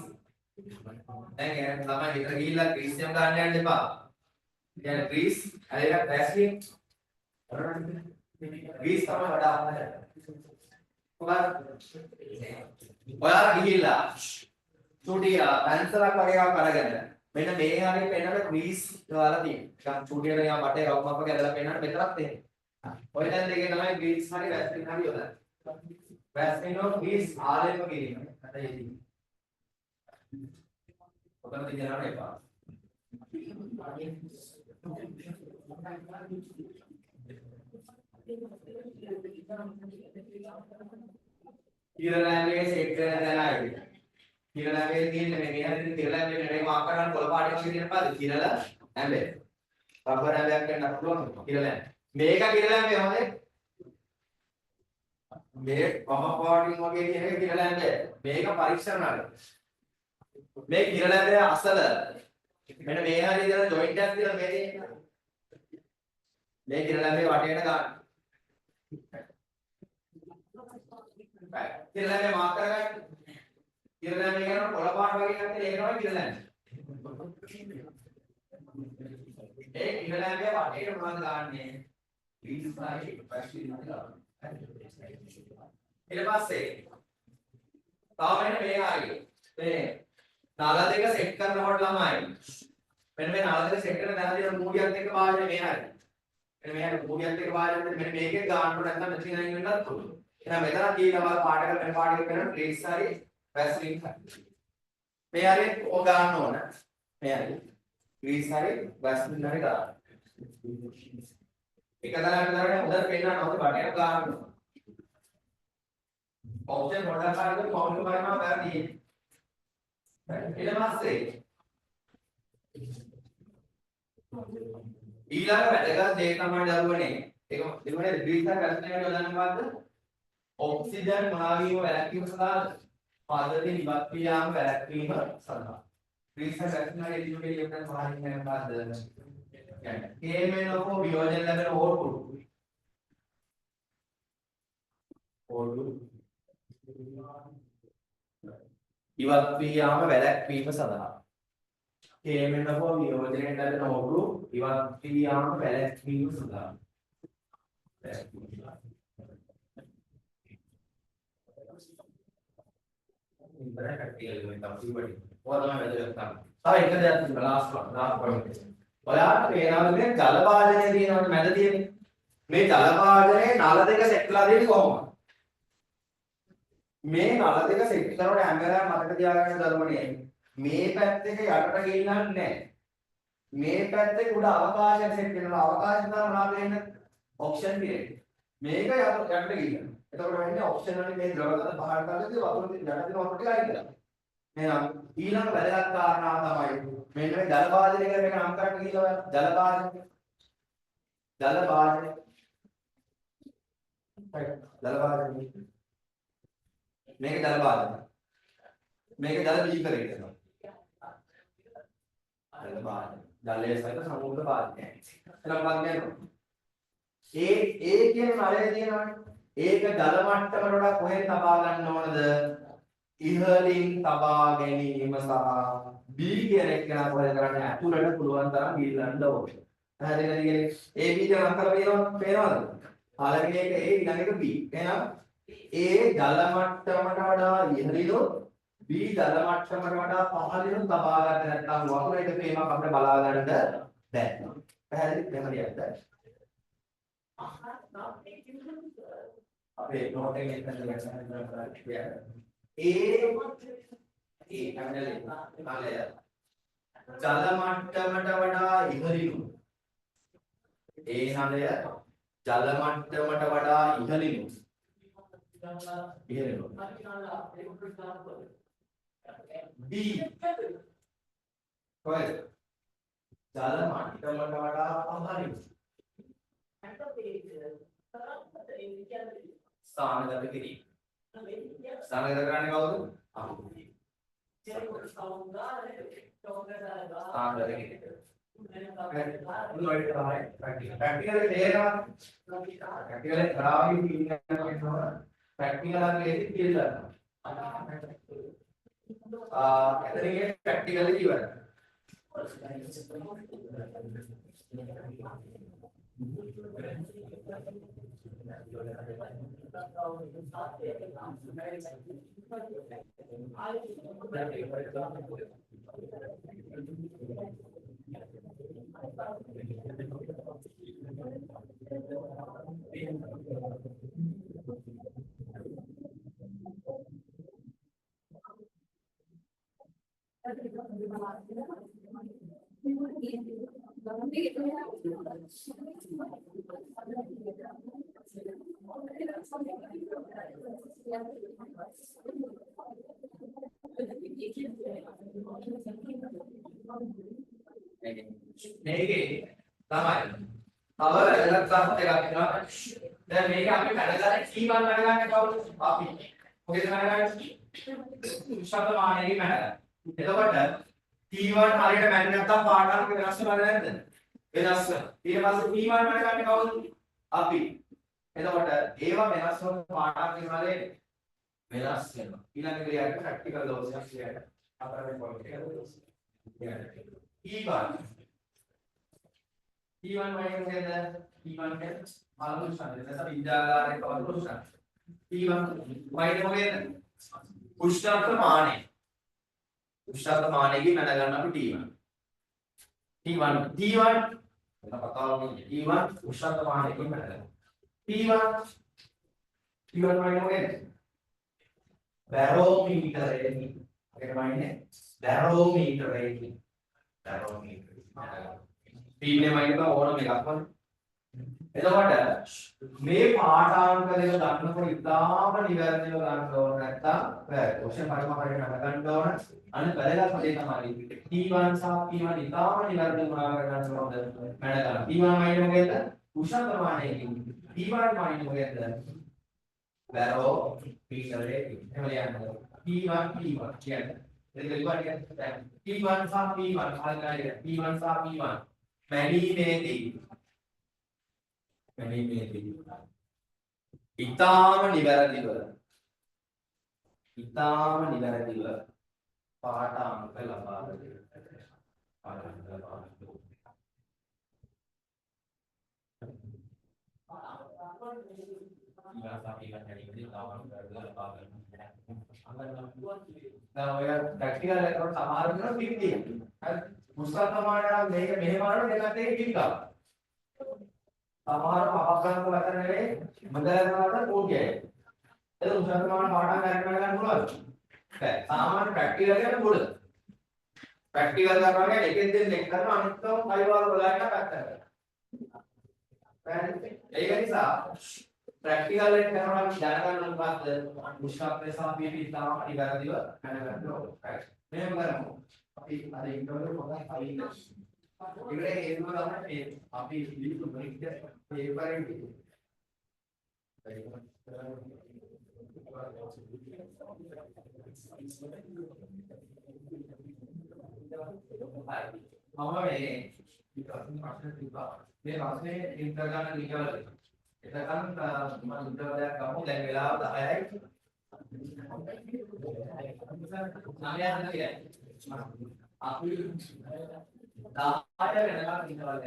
S2: දැන් ළමයි විතර ගිහිල්ලා ග්‍රීස් යම් ගන්න යන්න එපා කියන්නේ ග්‍රීස් ඇලයිලා වැස්ලින් ග්‍රීස් තමයි වඩා හොඳ ඔයාලා ගිහිල්ලා චූටි පැන්සලක් වගේ එකක් අරගෙන මෙන්න මේ හරිය පෙන්නන ග්‍රීස් දාලා තියෙනවා. නිකන් චූටි එකේ නිකන් වටේ රවුම් අපක ඇදලා පෙන්නන මෙතනක් තියෙනවා. ඔය දැන් දෙකේ තමයි ග්‍රීස් හරි වැස්ලින් හරි යොදන්නේ. වැස්ලින් හෝ ග්‍රීස් ආලේප කිරීම. හරියදී. ඔතන තියනවා එපා. කිරලැබේ සෙට් කරන දැනයි. කිරලැබේ තියෙන්නේ මේ හරියට කිරලැබේ නෙවෙයි මාක් කරන්න පොළ පාටියක් තියෙන පාද කිරල ඇඹේ. රබර් ඇඹයක් ගන්න පුළුවන් කිරලැබේ. මේක කිරලැබේ හොඳේ. මේ පහ පාටින් වගේ කියන එක කිරලැබේ. මේක පරීක්ෂණාලය. මේ කිරලැබේ අසල මෙන්න මේ හරිය ඉඳලා ජොයින්ට් එකක් තියලා මේ තියෙනවා. මේ කිරලැබේ වටේට ගන්න. කිරලැබේ මාක් කරගන්න. කිරලැබේ කියන පොළ පාට වගේ එකක් තියෙනවා ඒක තමයි කිරලැබේ. ඒ කිරලැබේ වටේට මොනවද දාන්නේ? ග්‍රීස් පාටි පැස්ටිල් දානවා. ඊට පස්සේ තව මෙන්න මේ හරිය. මේ නල දෙක සෙට් කරනකොට ළමයි මෙන්න මේ නල දෙක සෙට් කරන දැන තියෙන මූඩියත් එක්ක වාජනේ මේ හරිය. මෙන්න මේ හරිය මූඩියත් එක්ක වාජනේ මෙන්න මේකේ ගන්නකොට නැත්නම් මෙතන ඉන්න වෙන්නත් පුළුවන්. එහෙනම් මෙතන තියෙනවා පාටක වෙන පාටක කරන ග්‍රීස් හරි වැස්ලින් හරි. මේ හරිය ඔය ගන්න ඕන. මේ හරිය ග්‍රීස් හරි වැස්ලින් හරි ගන්න. එක තරකට තරකට හොඳට පෙන්නන්න ඕනේ බටයක් ගන්න. ඔප්ෂන් හොඩක් හරියට කවුන්ට් කරනවා වැරදි. ඊට පස්සේ ඊළඟ වැදගත් දේ තමයි දරුවනේ ඒක දෙවනේ ග්‍රීස් හරි වැස්ලින් හරි යොදන්නේ මොකද්ද? ඔක්සිජන් මහාවීම වැළැක්වීම සඳහා පද්ධති ඉවත් ක්‍රියාම වැළැක්වීම සඳහා ග්‍රීස් හරි වැස්ලින් හරි එලිජිබිලිටි එකෙන් මහාවීම වෙන මොකද්ද? කියන්නේ කේමෙනෝ වියෝජන ලැබෙන ඕටු ඉවත් ක්‍රියාම වැළැක්වීම සඳහා කේමෙනෝ වියෝජනයෙන් ලැබෙන ඕටු ඉවත් ක්‍රියාම වැළැක්වීම සඳහා ඉන්ටරනෙට් කටියල වෙන තමයි වඩි. ඔයාලා තමයි වැදගත් තමයි. තව එක දෙයක් තිබුණා ලාස්ට් පොයින්ට් එක. ඔයාලට පේනවද මේ ජල භාජනය තියෙනවනේ මැද තියෙන්නේ. මේ ජල භාජනයේ නල දෙක සෙට් වෙලා දෙන්නේ කොහොමද? මේ නල දෙක සෙට් කරනකොට හැම වෙලාවෙම මතක තියාගන්න ධර්මනේ. මේ පැත්ත එක යටට ගිහිල්ලා නැහැ. මේ පැත්තේ උඩ අවකාශයක් සෙට් වෙනවා. අවකාශය තමයි මොනවද වෙන්නේ? ඔක්සිජන් පිරෙන්නේ. මේක යටට ගිහිල්ලා. එතකොට වෙන්නේ ඔක්සිජන් වලින් මේ ද්‍රවකත පහළ කරද්දී වතුර යට දෙන වතුර ටික අයින් කරනවා. එහෙනම් ඊළඟ වැදගත් කාරණාව තමයි මෙන්න මේ ජල භාජනය කියලා මේක නම් කරන්න කියලා ඔයාලා ජල භාජනය. ජල භාජනය. ජල භාජනය. මේක ජල භාජනය. මේක ජල බීකරය කියනවා. ජල භාජනය. ජලයේ සහිත සමුද්‍ර භාජනය. එහෙනම් මොකක්ද කියනවා? ඒ කියන නලය තියෙනවනේ. ඒක ජල මට්ටමට වඩා කොහෙන් තබා ගන්න ඕනද? ඉහළින් තබා ගැනීම සහ B කියන එක නම් මොකද කරන්නේ අතුලට පුළුවන් තරම් ඉල්ලන්න ඕනේ. පැහැදිලිද කියන්නේ A B කියන අක්කර පේනවද? පළවෙනි එක A ඊළඟ එක B. එහෙනම් A ජල මට්ටමට වඩා ඉහළිනුත් B ජල මට්ටමට වඩා පහළිනුත් තබා ගන්න නැත්නම් වතුර එක තේමක් අපිට බලා ගන්න බැහැ. පැහැදිලිද? එහෙම ලියන්න. අපේ නෝට් එකේ ඉතින් A කැපිටල් නාලය ජල මට්ටමට වඩා ඉහළිනුත් A නලය ජල මට්ටමට වඩා ඉහළිනුත් B කොහෙද ජල මට්ටමට වඩා පහළිනුත් ස්ථානගත කිරීම ස්ථානගත කරන්නේ කවුද? අපි ස්ථානගත කිරීම ප්‍රැක්ටිකල් තේරෙනවා ප්‍රැක්ටිකල් කරාවි කියනවා ප්‍රැක්ටිකල් අගේදී කියලා එතනගේ ප්‍රැක්ටිකල් ඉවරයි මේකේ තමයි තව වැදගත් සාහිත්‍ය එකක් වෙනවා දැන් මේක අපි වැඩගන්න T1 වැඩගන්නේ කවුද අපි මොකද වැඩගන්නේ උෂ්ණතමානයේ මැනගන්න එතකොට T1 හරියට මැන්නේ නැත්නම් පාඩම් වෙනස් වෙනවද නැද්ද වෙනස් වෙනවා ඊට පස්සේ T1 වැඩගන්නේ කවුද අපි එතකොට ඒවා වෙනස් වෙන පාඩම් වෙනවද වෙනස් වෙනවා ඊළඟ ක්‍රියාවට ප්‍රැක්ටිකල් දෝෂයක් කියන්නේ අපරේ පොයින්ට් එක T1 T1 වයින් මොකද T1 කියන්නේ අලුත් ශබ්දයක් නැත්නම් විද්‍යාගාරයේ කවුරු ශබ්ද T1 වයින් මොකද උෂ්ණත්වමානය මැන ගන්න අපි T1 T1 T1 උෂ්ණත්වමානයකින් මැන ගන්න T1 වයින් මොකද බැරෝමීටරයෙන් අපිට වයින්නේ බැරෝමීටරයෙන් පීනේ වයින් එක ඕනම එකක් වань එතකොට මේ පාඨාංක දෙක ගන්නකොට ඉතාම නිවැරදිව ගන්න ඕන නැත්තම් වැරදි. ඔෂන් පරිමාපරයට නගන්න ඕන. අනිත් වැදගත්ම දේ තමයි T1 සහ P1 ඉතාම නිවැරදිව මොනවා ගන්න ඕනද? මැන ගන්න. T1 වයින් මොකේද? උෂ්ණ ප්‍රමාණයකින්. P1 වයින් මොකේද? බැරෝ පීටරේ එහෙම ලියන්න. P1 කියන්නේ ඒක ඉවර කියන්නේ P1 සහ P1 ආකාරය P1 සහ P1 මැනීමේදී ඉතාම නිවැරදිව පාඨාංක ලබා ප්‍රැක්ටිකල් එකට සමහර වෙනවා පිටින් හරි මුස්තත් ප්‍රමාණය මේක මෙහෙම වරන දෙකත් එක පිටිකා සමහර අපග්‍රාහක වචන නෙවෙයි මදලනවාට ඕකේ ඒක මුස්තත් ප්‍රමාණ පාඩම් කරගෙන පුළුවන් බෑ සාමාන්‍ය ප්‍රැක්ටිකල් එක පොඩ ප්‍රැක්ටිකල් කරනවා කියන්නේ එකෙන් දෙන්න එක කරනවා අනිත් තව කයිවාර බලන්න පැත්තකට ඒක නිසා ප්‍රැක්ටිකල් එක කරනවා දැනගන්න මොකක්ද උෂ්ණත්වය සහ පීඩනය ඉතාම අනිවාර්යව දැනගන්න ඕනේ. මෙහෙම කරමු. අපි අර ඉන්ටර්වල් පොතක් අයින් ඉවරේ හේතුව තමයි අපි ලියපු බ්‍රේක් පේපර් එකේ මේ ප්‍රශ්නේ ඉන්ටර් ගන්න ලියවල එතකන් මම ඉන්ටර්වලයක් ගමු දැන් වෙලාව 10යි
S1: අපි 10ට වෙනකම් ඉන්නවා